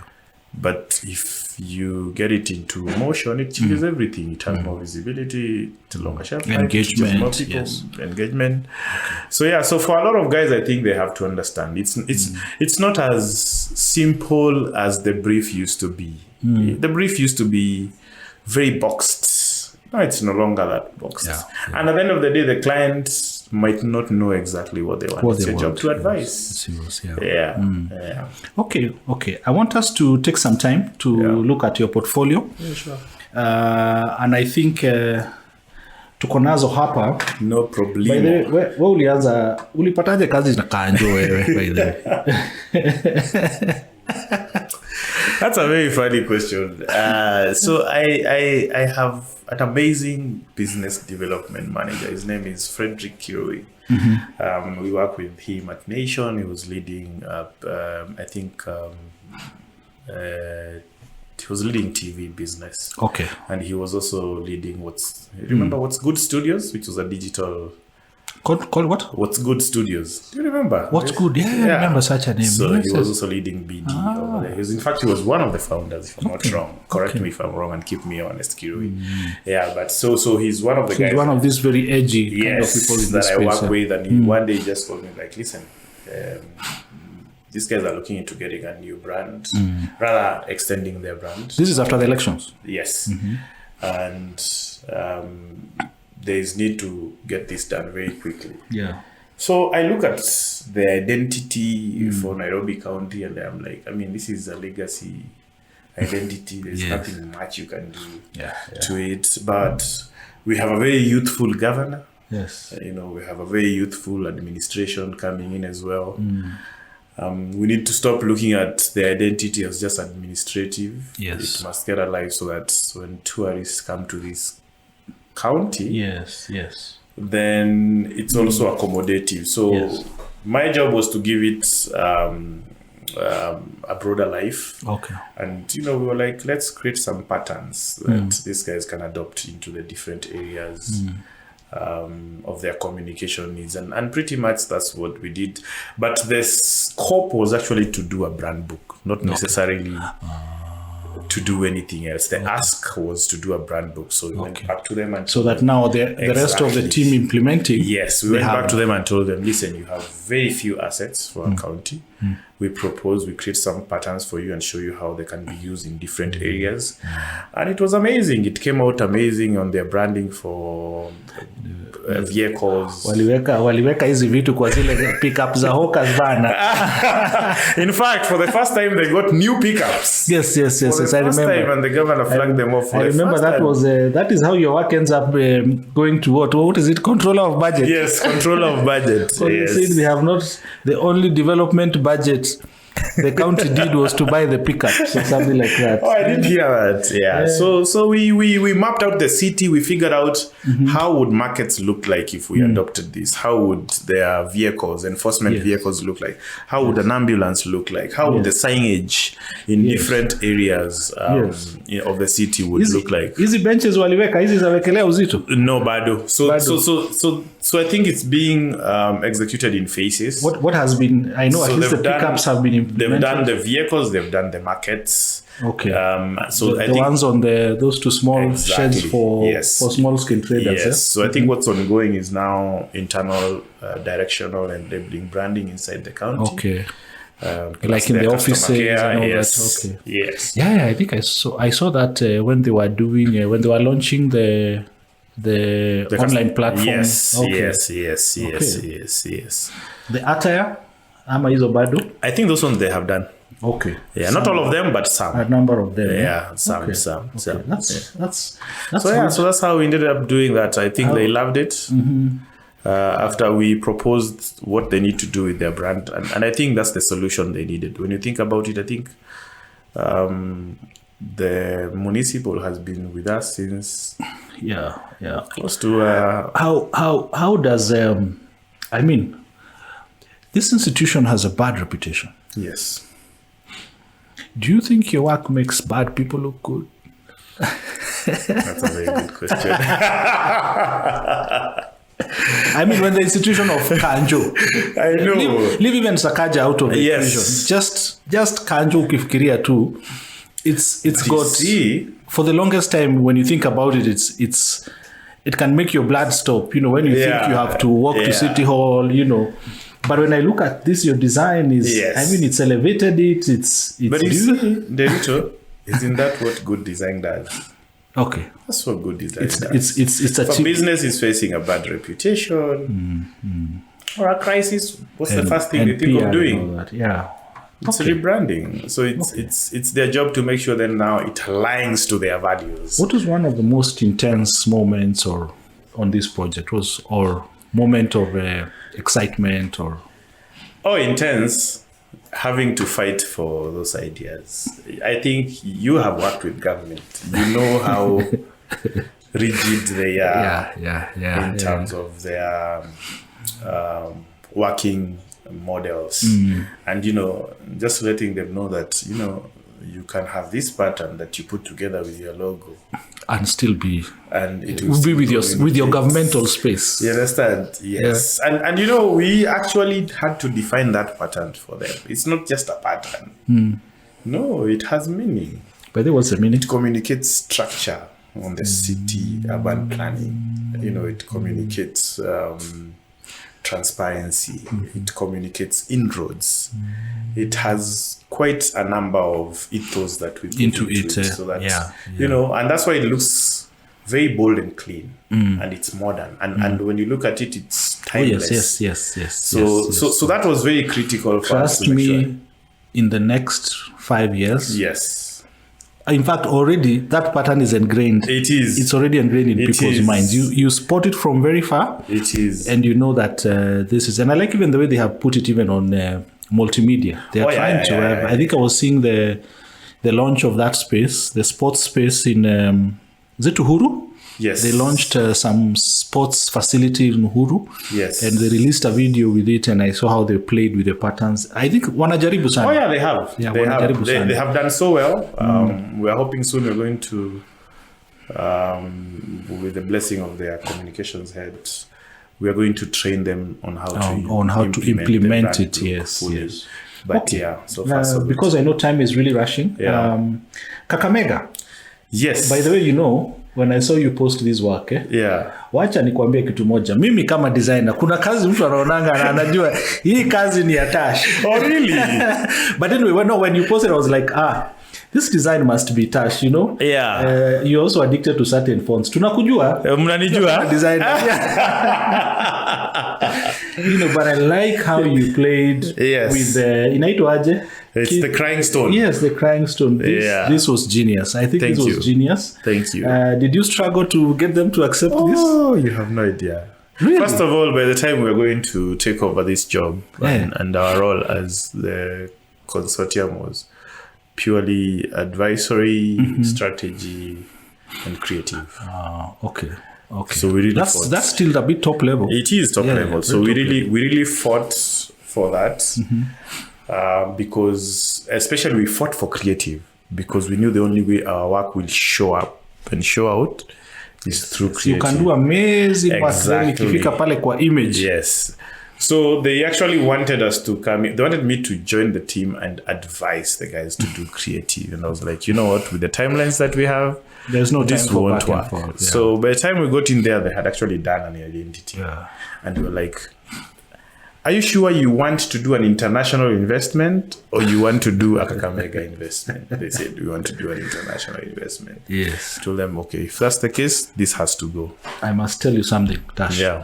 But if you get it into motion, it changes everything. It has more visibility, it's a longer shelf life, engagement, more people, engagement. Okay. So for a lot of guys, I think they have to understand it's not as simple as the brief used to be. The brief used to be very boxed. No, it's no longer that boxed. And at the end of the day, the client might not know exactly what they want. It's your job to advise. Okay. I want us to take some time to look at your portfolio. Yeah, sure. And I think tuko nazo hapa. No problem. By the way, wewe ulipataje kazi na Kanjo wewe by the way? That's a very funny question. So I have an amazing business development manager. His name is Frederick Kirui. We work with him at Nation. He was leading he was leading TV business. Okay. And he was also leading What's Good Studios, which was a digital... Called what? What's Good Studios. Do you remember? What's Good? Yeah, I remember such a name. So he was also leading BD over there. He was one of the founders, if I'm not wrong. Correct me if I'm wrong and keep me honest, Kirui. Yeah, but so he's one of the guys. He's one of these very edgy kind of people in this space. I work with, and he one day just told me, listen, these guys are looking into getting a new brand, rather extending their brand. This is after the elections? Yes. And there's need to get this done very quickly. Yeah. So I look at the identity for Nairobi County and I'm like, this is a legacy identity. There's nothing much you can do to it. But we have a very youthful governor. Yes. We have a very youthful administration coming in as well. We need to stop looking at the identity as just administrative. Yes. It must get alive so that when tourists come to this county, yes, then it's also accommodative. So my job was to give it a broader life. Okay. And, we were like, let's create some patterns that these guys can adopt into the different areas of their communication needs. And pretty much that's what we did. But the scope was actually to do a brand book, not necessarily to do anything else. The ask was to do a brand book. So we went back to them and so that now the rest of the team implementing. Yes, we went back to them and told them, listen, you have very few assets for a county. We propose, we create some patterns for you and show you how they can be used in different areas. And it was amazing. It came out amazing on their branding for vehicles. Waliweka hizi vitu kwa zile pickup za hawkers bana. In fact, for the first time they got new pickups. Yes. I remember. And the governor flagged them off. I remember that is how your work ends up going to what is it? Controller of budget. Yes, controller of budget. So you see, we have not the only development budget the county did was to buy the pickups or something like that. Oh, I didn't hear that. Yeah. So we mapped out the city. We figured out how would markets look like if we adopted this. How would their vehicles, enforcement vehicles look like? How would an ambulance look like? How would the signage in different areas of the city would look like? Hizi benches waliweka, hizi zawekelea uzito? No, bado. So I think it's being executed in phases. What has been? I know at least the pickups have been implemented. They've done the vehicles. They've done the markets. Okay. So I think ones on those two small sheds for small scale traders. Yes. So I think what's ongoing is now internal, directional, and labeling branding inside the county. Okay. Like in the offices and all that. Okay. Yes. Yeah, I think I saw that when they were doing when they were launching the online platform. Yes. Okay. Yes. The attire, ama hizo bado? I think those ones they have done. Okay. Yeah, not all of them, but some. A number of them. Yeah, some. Okay. Some. That's so that's how we ended up doing that. I think they loved it. After we proposed what they need to do with their brand, and I think that's the solution they needed. When you think about it, I think the municipal has been with us since close to how does I mean, this institution has a bad reputation. Yes. Do you think your work makes bad people look good? That's a very good question. I mean, when the institution of Kanjo, I know, leave even Sakaja out of the equation. Just Kanjo ukifikiria too. It's got for the longest time. When you think about it, it can make your blood stop. When you think you have to walk to City Hall. But when I look at this, your design is. I mean, it's elevated. It's but Derito, isn't that what good design does? Okay, that's what good design does. It's a business is facing a bad reputation or a crisis. What's the first thing they think of doing? It's rebranding. So it's their job to make sure that now it aligns to their values. What was one of the most intense moments on this project? Or moment of excitement or? Oh, intense. Having to fight for those ideas. I think you have worked with government. You know how rigid they are in terms of their working models. And, just letting them know that, you can have this pattern that you put together with your logo. And still be. And it will be with your governmental space. You understand? Yes. Yeah. And we actually had to define that pattern for them. It's not just a pattern. No, it has meaning. But what's the meaning? It communicates structure on the city, urban planning. It communicates transparency. It communicates inroads. It has quite a number of ethos that we put into it. So that, and that's why it looks very bold and clean, and it's modern. And when you look at it, it's timeless. Yes. So that was very critical for us to make sure. In the next 5 years. Yes. In fact, already that pattern is ingrained. It is. It's already ingrained in people's minds. You spot it from very far. It is. And you know that this is. And I like even the way they have put it even on Multimedia. They are trying to have. I think I was seeing the launch of that space, the sports space in is it Uhuru? Yes. They launched some sports facility in Uhuru. Yes. And they released a video with it, and I saw how they played with the patterns. I think wanajaribu sana. Oh yeah, they have. Yeah, they have done so well. We are hoping soon we're going to, with the blessing of their communications head, we are going to train them on how to implement it. Yes, fully. yes. But so far so good. Because I know time is really rushing. Yeah. Kakamega. Yes. By the way, when I saw you post this work, wacha nikwambie kitu moja. Mimi kama designer, kuna kazi mtu anaonanga na anajua hii kazi ni ya Tash. Oh really? But anyway, when you posted, I was like, this design must be Tash, Yeah. You're also addicted to certain fonts. Tunakujua. Mnanijua? Designer. But I like how you played with the inaitwaje? It's the crying stone. Yes, the crying stone. This was genius. I think this was genius. Thank you. Did you struggle to get them to accept this? Oh, you have no idea. Really? First of all, by the time we were going to take over this job and our role as the consortium was purely advisory, strategy, and creative. Okay. So we really that's still a bit top level. It is top level. So we really fought for that. Because especially we fought for creative, because we knew the only way our work will show up and show out is through creative. You can do amazing work ikifika pale kwa image. Yes. So they actually wanted us to come in. They wanted me to join the team and advise the guys to do creative. And I was like, you know what, with the timelines that we have, there's no this time won't for work. forward, So by the time we got in there, they had actually done an identity. Yeah. And we were like, are you sure you want to do an international investment or you want to do a Kakamega investment? They said, we want to do an international investment. Yes. I told them, okay, if that's the case, this has to go. I must tell you something, Tash. Yeah.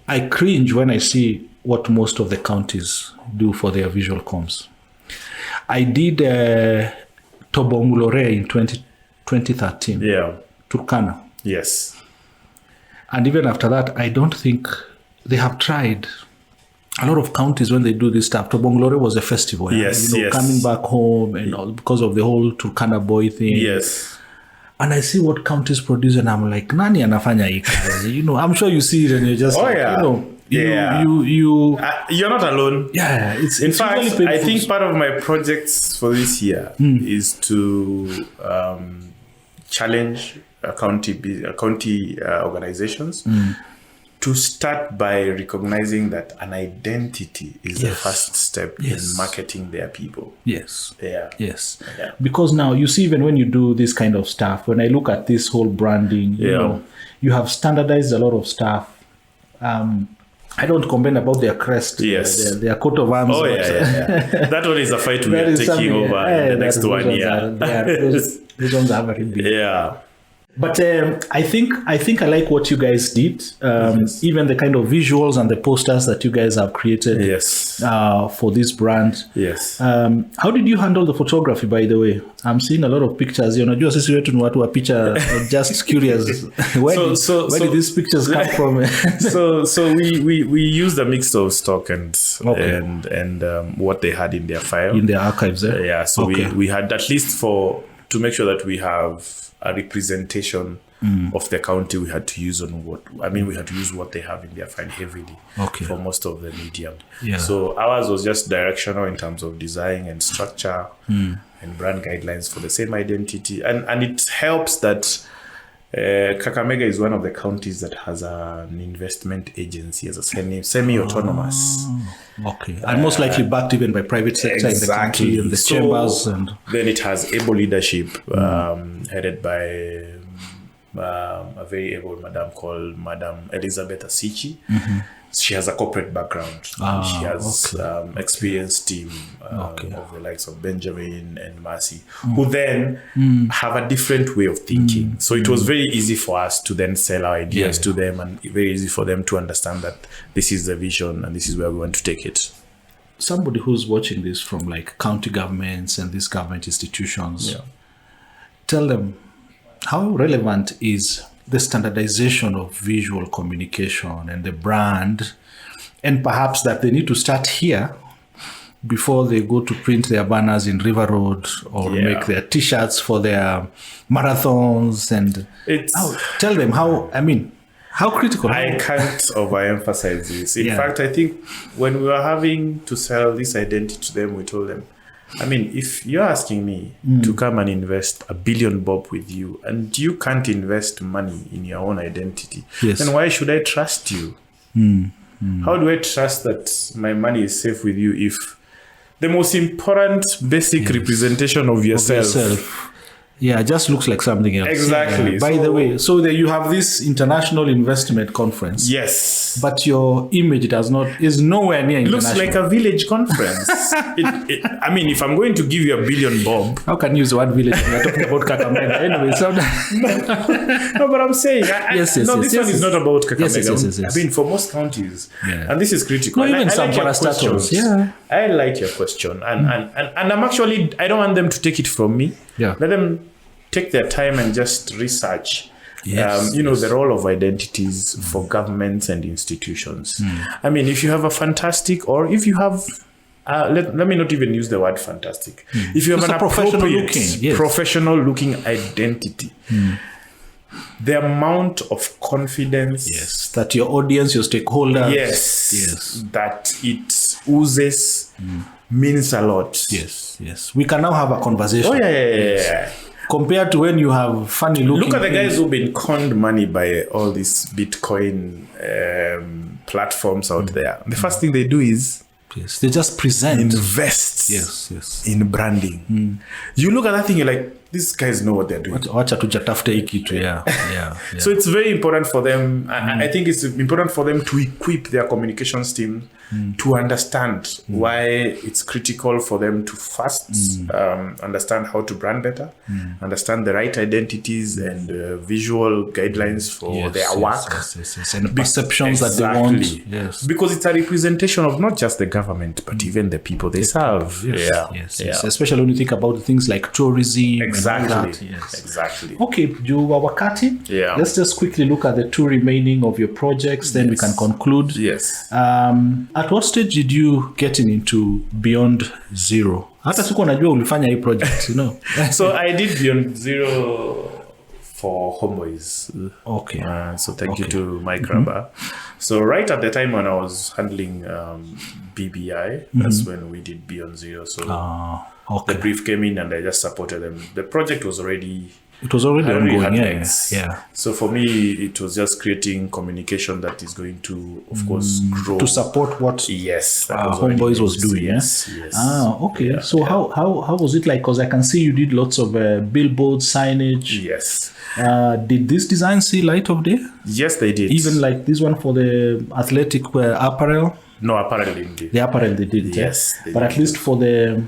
I cringe when I see what most of the counties do for their visual comms. I did Tobongulore in 2013. Yeah. Turkana. Yes. And even after that, I don't think they have tried. A lot of counties, when they do this stuff, Tobongulore was a festival. Yes, coming back home and all because of the whole Turkana boy thing. Yes. And I see what counties produce, and I'm like, nani anafanya hii kazi? I'm sure you see it, and you're just you're not alone. Yeah, in fact, I think part of my projects for this year is to challenge county organizations to start by recognizing that an identity is the first step in marketing their people. Yes. Yeah. Yes. Yeah. Because now you see, even when you do this kind of stuff, when I look at this whole branding, you have standardized a lot of stuff. I don't complain about their crest, their coat of arms. Oh, yeah. That one is a fight we are taking over in the next 1 year. Those ones are very big. Yeah. But I think I like what you guys did. Even the kind of visuals and the posters that you guys have created for this brand. Yes. How did you handle the photography, by the way? I'm seeing a lot of pictures. Unajua sisi wetu ni watu wa picha. Just curious. Where did these pictures come from? so we used a mix of stock and what they had in their file. In their archives, eh? Yeah. So we had at least to make sure that we have a representation of the county, we had to use what they have in their file heavily for most of the medium. Yeah. So ours was just directional in terms of design and structure and brand guidelines for the same identity. And it helps that Kakamega is one of the counties that has an investment agency as a semi-autonomous. And most likely backed even by private sector in the country and the chambers. And then it has able leadership headed by a very able madam called Madam Elizabeth Asichi. She has a corporate background. She has experienced team of the likes of Benjamin and Mercy, who then have a different way of thinking. So it was very easy for us to then sell our ideas to them, and very easy for them to understand that this is the vision and this is where we want to take it. Somebody who's watching this from like county governments and these government institutions, tell them, how relevant is the standardization of visual communication and the brand and perhaps that they need to start here before they go to print their banners in River Road or make their T-shirts for their marathons. And tell them how critical. I can't overemphasize this. In fact, I think when we were having to sell this identity to them, we told them, if you're asking me to come and invest $1 billion bob with you and you can't invest money in your own identity, then why should I trust you? How do I trust that my money is safe with you if the most important basic representation of yourself just looks like something else. Exactly. By the way, so that you have this international investment conference. Yes. But your image is nowhere near international. It looks like a village conference. If I'm going to give you $1 billion bob. How can you use the word village? We're talking about Kakamega. Anyway, so no, but I'm saying this one is not about Kakamega. Yes. For most counties, and this is critical. No, even some parastatals. I like your question, and I'm actually, I don't want them to take it from me. Let them take their time and just research. The role of identities for governments and institutions. If you have a fantastic, or if you have, let me not even use the word fantastic. If you have an appropriate, professional looking identity, the amount of confidence that your audience, your stakeholders, that it oozes means a lot. Yes. We can now have a conversation. Yeah. Compared to when you have funny looking. Look at the guys who've been conned money by all these Bitcoin platforms out there. The first thing they do is they just present. Invest in branding. You look at that thing, you're like, these guys know what they're doing. So it's very important for them. I think it's important for them to equip their communications team to understand why it's critical for them to first understand how to brand better, understand the right identities and visual guidelines for their work. And perceptions that they want. Because it's a representation of not just the government, but even the people they serve. Especially when you think about things like tourism. Exactly. Okay, wakati. Let's just quickly look at the two remaining of your projects, then we can conclude. At what stage did you get into Beyond Zero? Hata siku najua ulifanya hii project, So I did Beyond Zero for Homeboys. Okay. So thank you to Mike Ramba. So right at the time when I was handling BBI, that's when we did Beyond Zero. So the brief came in and I just supported them. The project was already ongoing. So for me, it was just creating communication that is going to, of course, grow. To support what Homeboys was doing. Yes. Okay. So how was it like? Because I can see you did lots of billboard signage. Yes. Did this design see light of day? Yes, they did. Even like this one for the athletic apparel? No, apparel didn't. The apparel they did. Yes. But at least for the...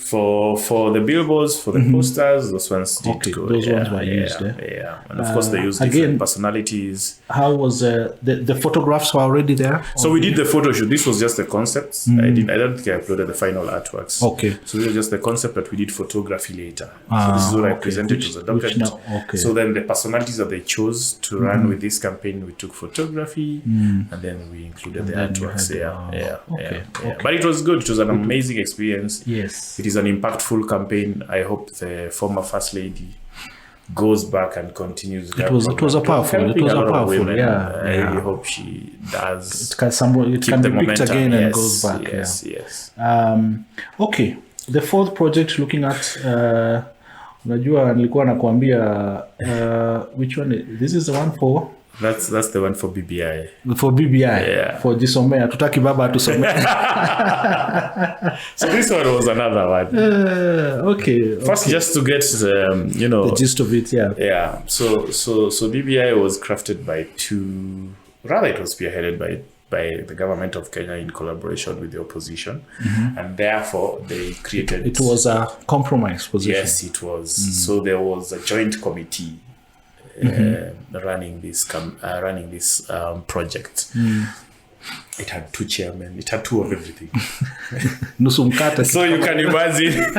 For the billboards, for the posters, those ones did go. Those ones were used. And of course, they used different personalities. How was the photographs were already there? So we did the photo shoot. This was just the concepts. I don't think I uploaded the final artworks. Okay. So this was just the concept, but we did photography later. So this is what I presented to the document. So then the personalities that they chose to run with this campaign, we took photography, and then we included the artworks. But it was good. It was an amazing experience. Yes. It is an impactful campaign. I hope the former First Lady goes back and continues. It was a powerful. I really hope she does. It can be picked again and goes back. Yes. Okay. The fourth project looking at unajua nilikuwa nakuambia which one this is the one for That's the one for BBI. For BBI. For jisomea tutaki baba tusomea. So this one was another one. Okay. First, just to get the gist of it. Yeah. So BBI was crafted by it was spearheaded by the government of Kenya in collaboration with the opposition, and therefore they created. It was a compromise position. Yes, it was. So there was a joint committee running this project. It had two chairmen. It had two of everything. So you can imagine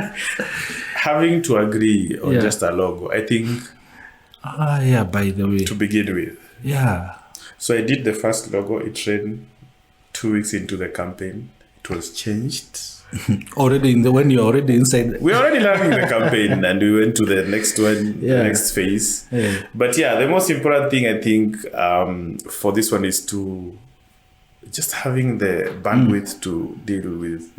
having to agree on just a logo. I think. By the way. To begin with. Yeah. So I did the first logo. It ran 2 weeks into the campaign, it was changed. Already when you're already inside. We're already learning the campaign, and we went to the next one, the next phase. Yeah. But yeah, the most important thing I think for this one is to just having the bandwidth to deal with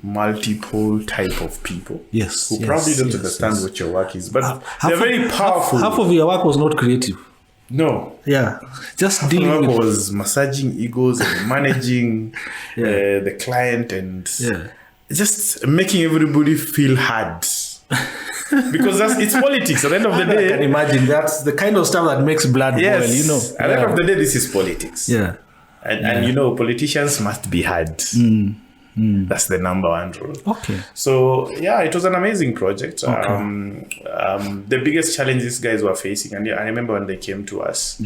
multiple type of people. Yes. Who probably don't understand what your work is, but they're very powerful. Half of your work was not creative. No. Yeah. Just dealing with... was massaging egos and managing the client and just making everybody feel hard. Because it's politics. At the end of the day... I can imagine. That's the kind of stuff that makes blood boil, you know. At the end of the day, this is politics. Yeah. And you know, politicians must be hard. That's the number one rule. Okay. So yeah, it was an amazing project. Okay. The biggest challenge these guys were facing, and I remember when they came to us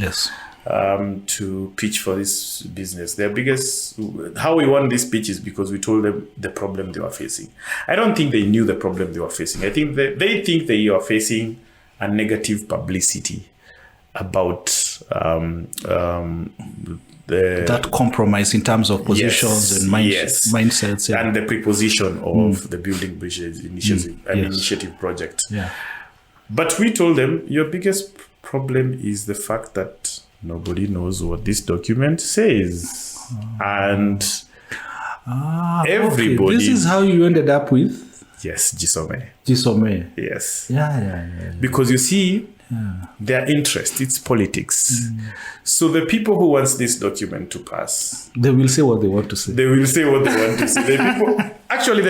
to pitch for this business, how we won this pitch is because we told them the problem they were facing. I don't think they knew the problem they were facing. I think they think they are facing a negative publicity about that compromise in terms of positions and mindsets and the preposition of the Building Bridges initiative project. Yeah. But we told them your biggest problem is the fact that nobody knows what this document says, and everybody. Okay. This is how you ended up with Gisome. Yes. Yeah. Because you see. Their interest, it's politics. So the people who want this document to pass, they will say what they want to say. The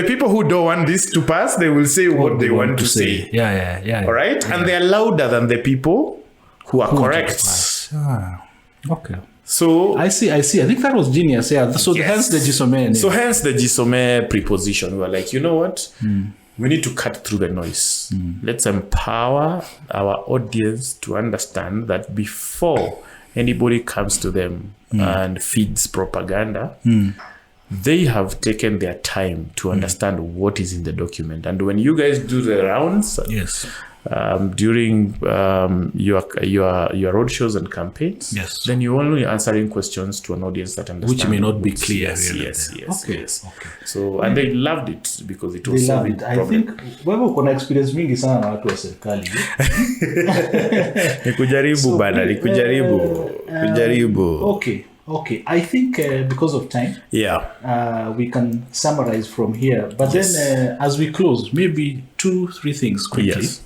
people who don't want this to pass, they will say what they want to say. Yeah. All right? And they are louder than the people who are correct. Okay. So I see. I think that was genius. Yeah. So hence the Gisome. So hence the Gisome preposition. We were like, you know what? We need to cut through the noise. Let's empower our audience to understand that before anybody comes to them and feeds propaganda, they have taken their time to understand what is in the document. And when you guys do the rounds, during your road shows and campaigns, then you're only answering questions to an audience that understands, which may not be clear. Yes. So and they loved it because it was solving the problem. I think wewe kuna experience mingi sana na watu wa serikali. Nikujaribu bana, kujaribu. Okay. I think because of time, we can summarize from here. But then as we close, maybe 2-3 things quickly. Yes.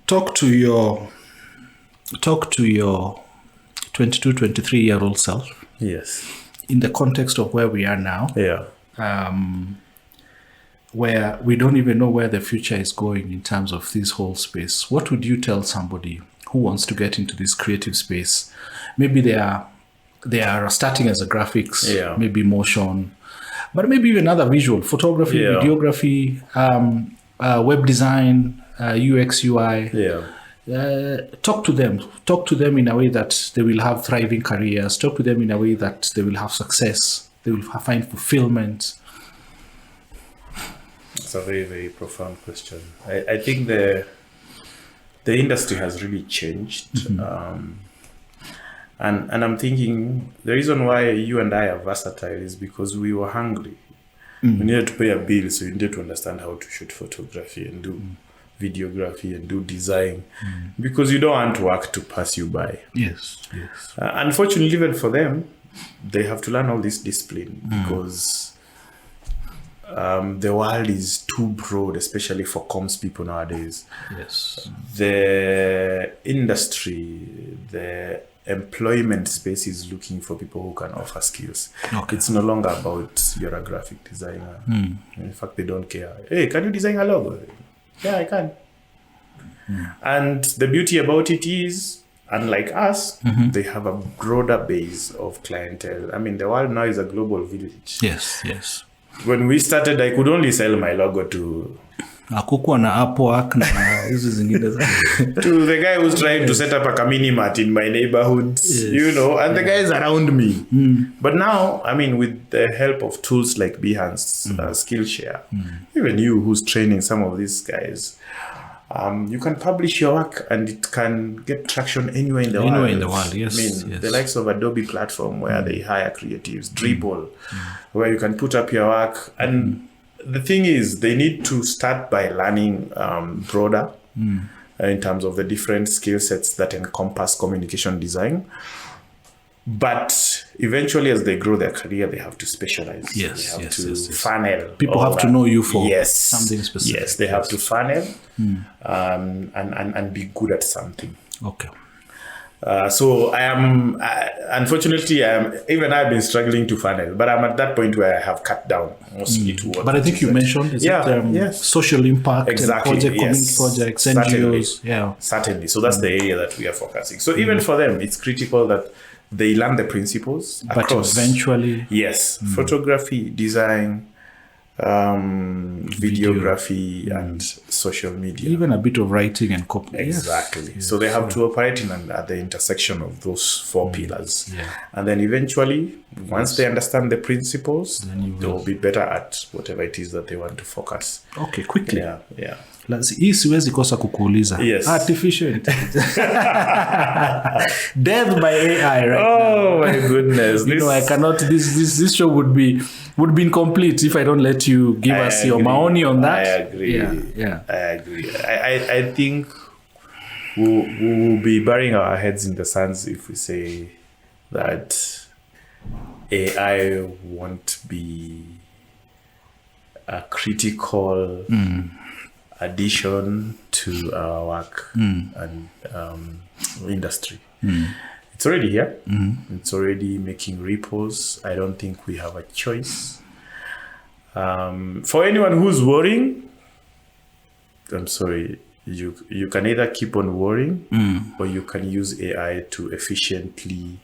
Talk to your 22-23-year-old self. Yes. In the context of where we are now. Yeah. Where we don't even know where the future is going in terms of this whole space. What would you tell somebody who wants to get into this creative space? Maybe they are starting as a graphics, maybe motion, but maybe even other visual, photography, videography, web design, UX, UI. Talk to them in a way that they will have thriving careers. Talk to them in a way that they will have success. They will find fulfillment. It's a very, very profound question. I think the industry has really changed. And I'm thinking the reason why you and I are versatile is because we were hungry. We needed to pay a bill, so you needed to understand how to shoot photography and do videography and do design, because you don't want work to pass you by. Yes. Unfortunately, even for them, they have to learn all this discipline because the world is too broad, especially for comms people nowadays. Yes. The industry, the employment space is looking for people who can offer skills. It's no longer about you're a graphic designer. In fact, they don't care. Hey, can you design a logo? Yeah, I can. And the beauty about it is, unlike us, they have a broader base of clientele. I mean, the world now is a global village. Yes. When we started, I could only sell my logo to Akukua na Upwork na hizo zingine to the guy who's trying to set up a mini mart in my neighborhood, you know, and the guys around me. But now, I mean, with the help of tools like Behance, Skillshare, even you who's training some of these guys, You can publish your work and it can get traction anywhere in the world. Anywhere in the world, yes. I mean, yes. the likes of Adobe platform where they hire creatives, Dribble, where you can put up your work. And the thing is, they need to start by learning broader in terms of the different skill sets that encompass communication design. But eventually, as they grow their career, they have to specialize. Yes, they have to funnel. People have to know you for something specific. Yes, they have to funnel and be good at something. Okay. So I am, unfortunately, even I've been struggling to funnel, but I'm at that point where I have cut down mostly to what. But I think you mentioned social impact, exactly, and community projects, NGOs. Yeah, certainly. So that's the area that we are focusing. So even for them, it's critical that they learn the principles across. But eventually, photography, design, videography, and social media. Even a bit of writing and copy. Exactly. Yes. So they have to operate at the intersection of those four pillars. Yeah. And then eventually, once they understand the principles, they will be better at whatever it is that they want to focus. Okay, quickly. Yeah. Hii siwezi kosa kukuuliza. Yes. Artificial intelligence. Death by AI right now. Oh my goodness. I cannot, this show would be incomplete if I don't let you give us your maoni on that. I agree. Yeah. I agree. I think we'll be burying our heads in the sands if we say that AI won't be a critical addition to our work and industry. It's already here. It's already making ripples. I don't think we have a choice. For anyone who's worrying, I'm sorry, you can either keep on worrying or you can use AI to efficiently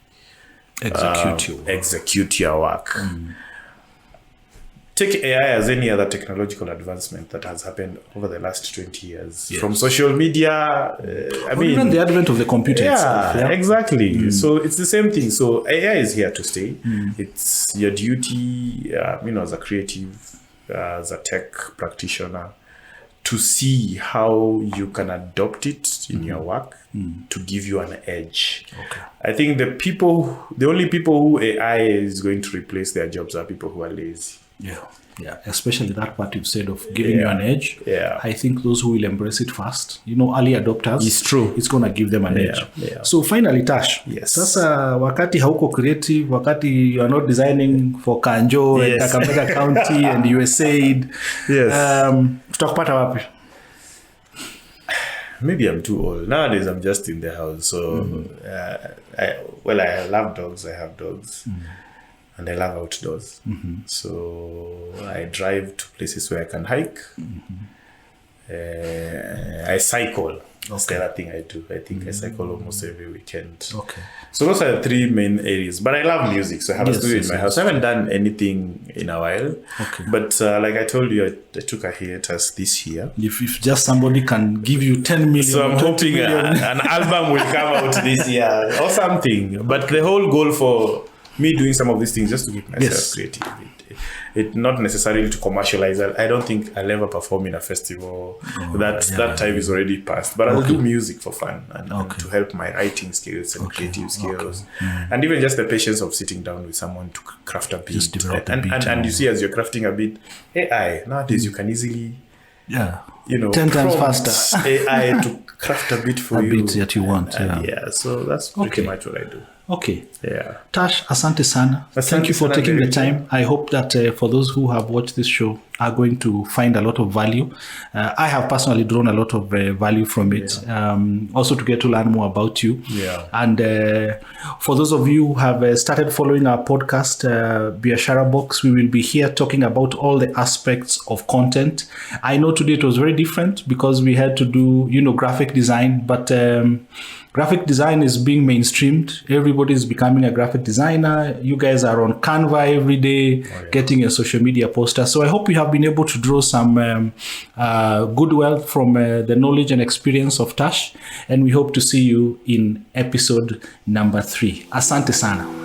execute your work. Take AI as any other technological advancement that has happened over the last 20 years. Yes. From social media, even the advent of the computer itself. Yeah, exactly. So it's the same thing. So AI is here to stay. It's your duty, as a creative, as a tech practitioner, to see how you can adopt it in your work to give you an edge. Okay. I think the only people who AI is going to replace their jobs are people who are lazy. Yeah, especially that part you've said of giving you an edge. Yeah. I think those who will embrace it first, early adopters. It's true. It's going to give them an edge. Yeah. So finally, Tash. Yes. Sasa wakati hauko creative, wakati you are not designing for Kanjo and Kakamega County and USAID. Yes. Tutakupata wapi? Maybe I'm too old. Nowadays, I'm just in the house. So, I love dogs. I have dogs. And I love outdoors. So I drive to places where I can hike. I cycle. That's the other thing I do. I think I cycle almost every weekend. Okay. So those are the three main areas. But I love music. So I have a studio in my house. I haven't done anything in a while. Okay. But like I told you, I took a hiatus this year. If just somebody can give you 10 million. So I'm hoping an album will come out this year or something. But the whole goal for me doing some of these things just to keep myself creative. It not necessarily to commercialize. I don't think I'll ever perform in a festival. That time is already past. But I'll do music for fun and to help my writing skills and creative skills. And even just the patience of sitting down with someone to craft a beat. And you see, as you're crafting a beat, AI, nowadays you can easily 10 times faster AI to craft a beat for you. A beat that you want. So that's pretty much what I do. Okay. Yeah. Tash, asante sana. Thank you for taking the time. I hope that for those who have watched this show are going to find a lot of value. I have personally drawn a lot of value from it. Also to get to learn more about you. Yeah. And for those of you who have started following our podcast, Biashara Box, we will be here talking about all the aspects of content. I know today it was very different because we had to do, graphic design, but graphic design is being mainstreamed. Everybody is becoming a graphic designer. You guys are on Canva every day, getting a social media poster. So I hope you have been able to draw some good wealth from the knowledge and experience of Tash. And we hope to see you in episode number 3. Asante sana.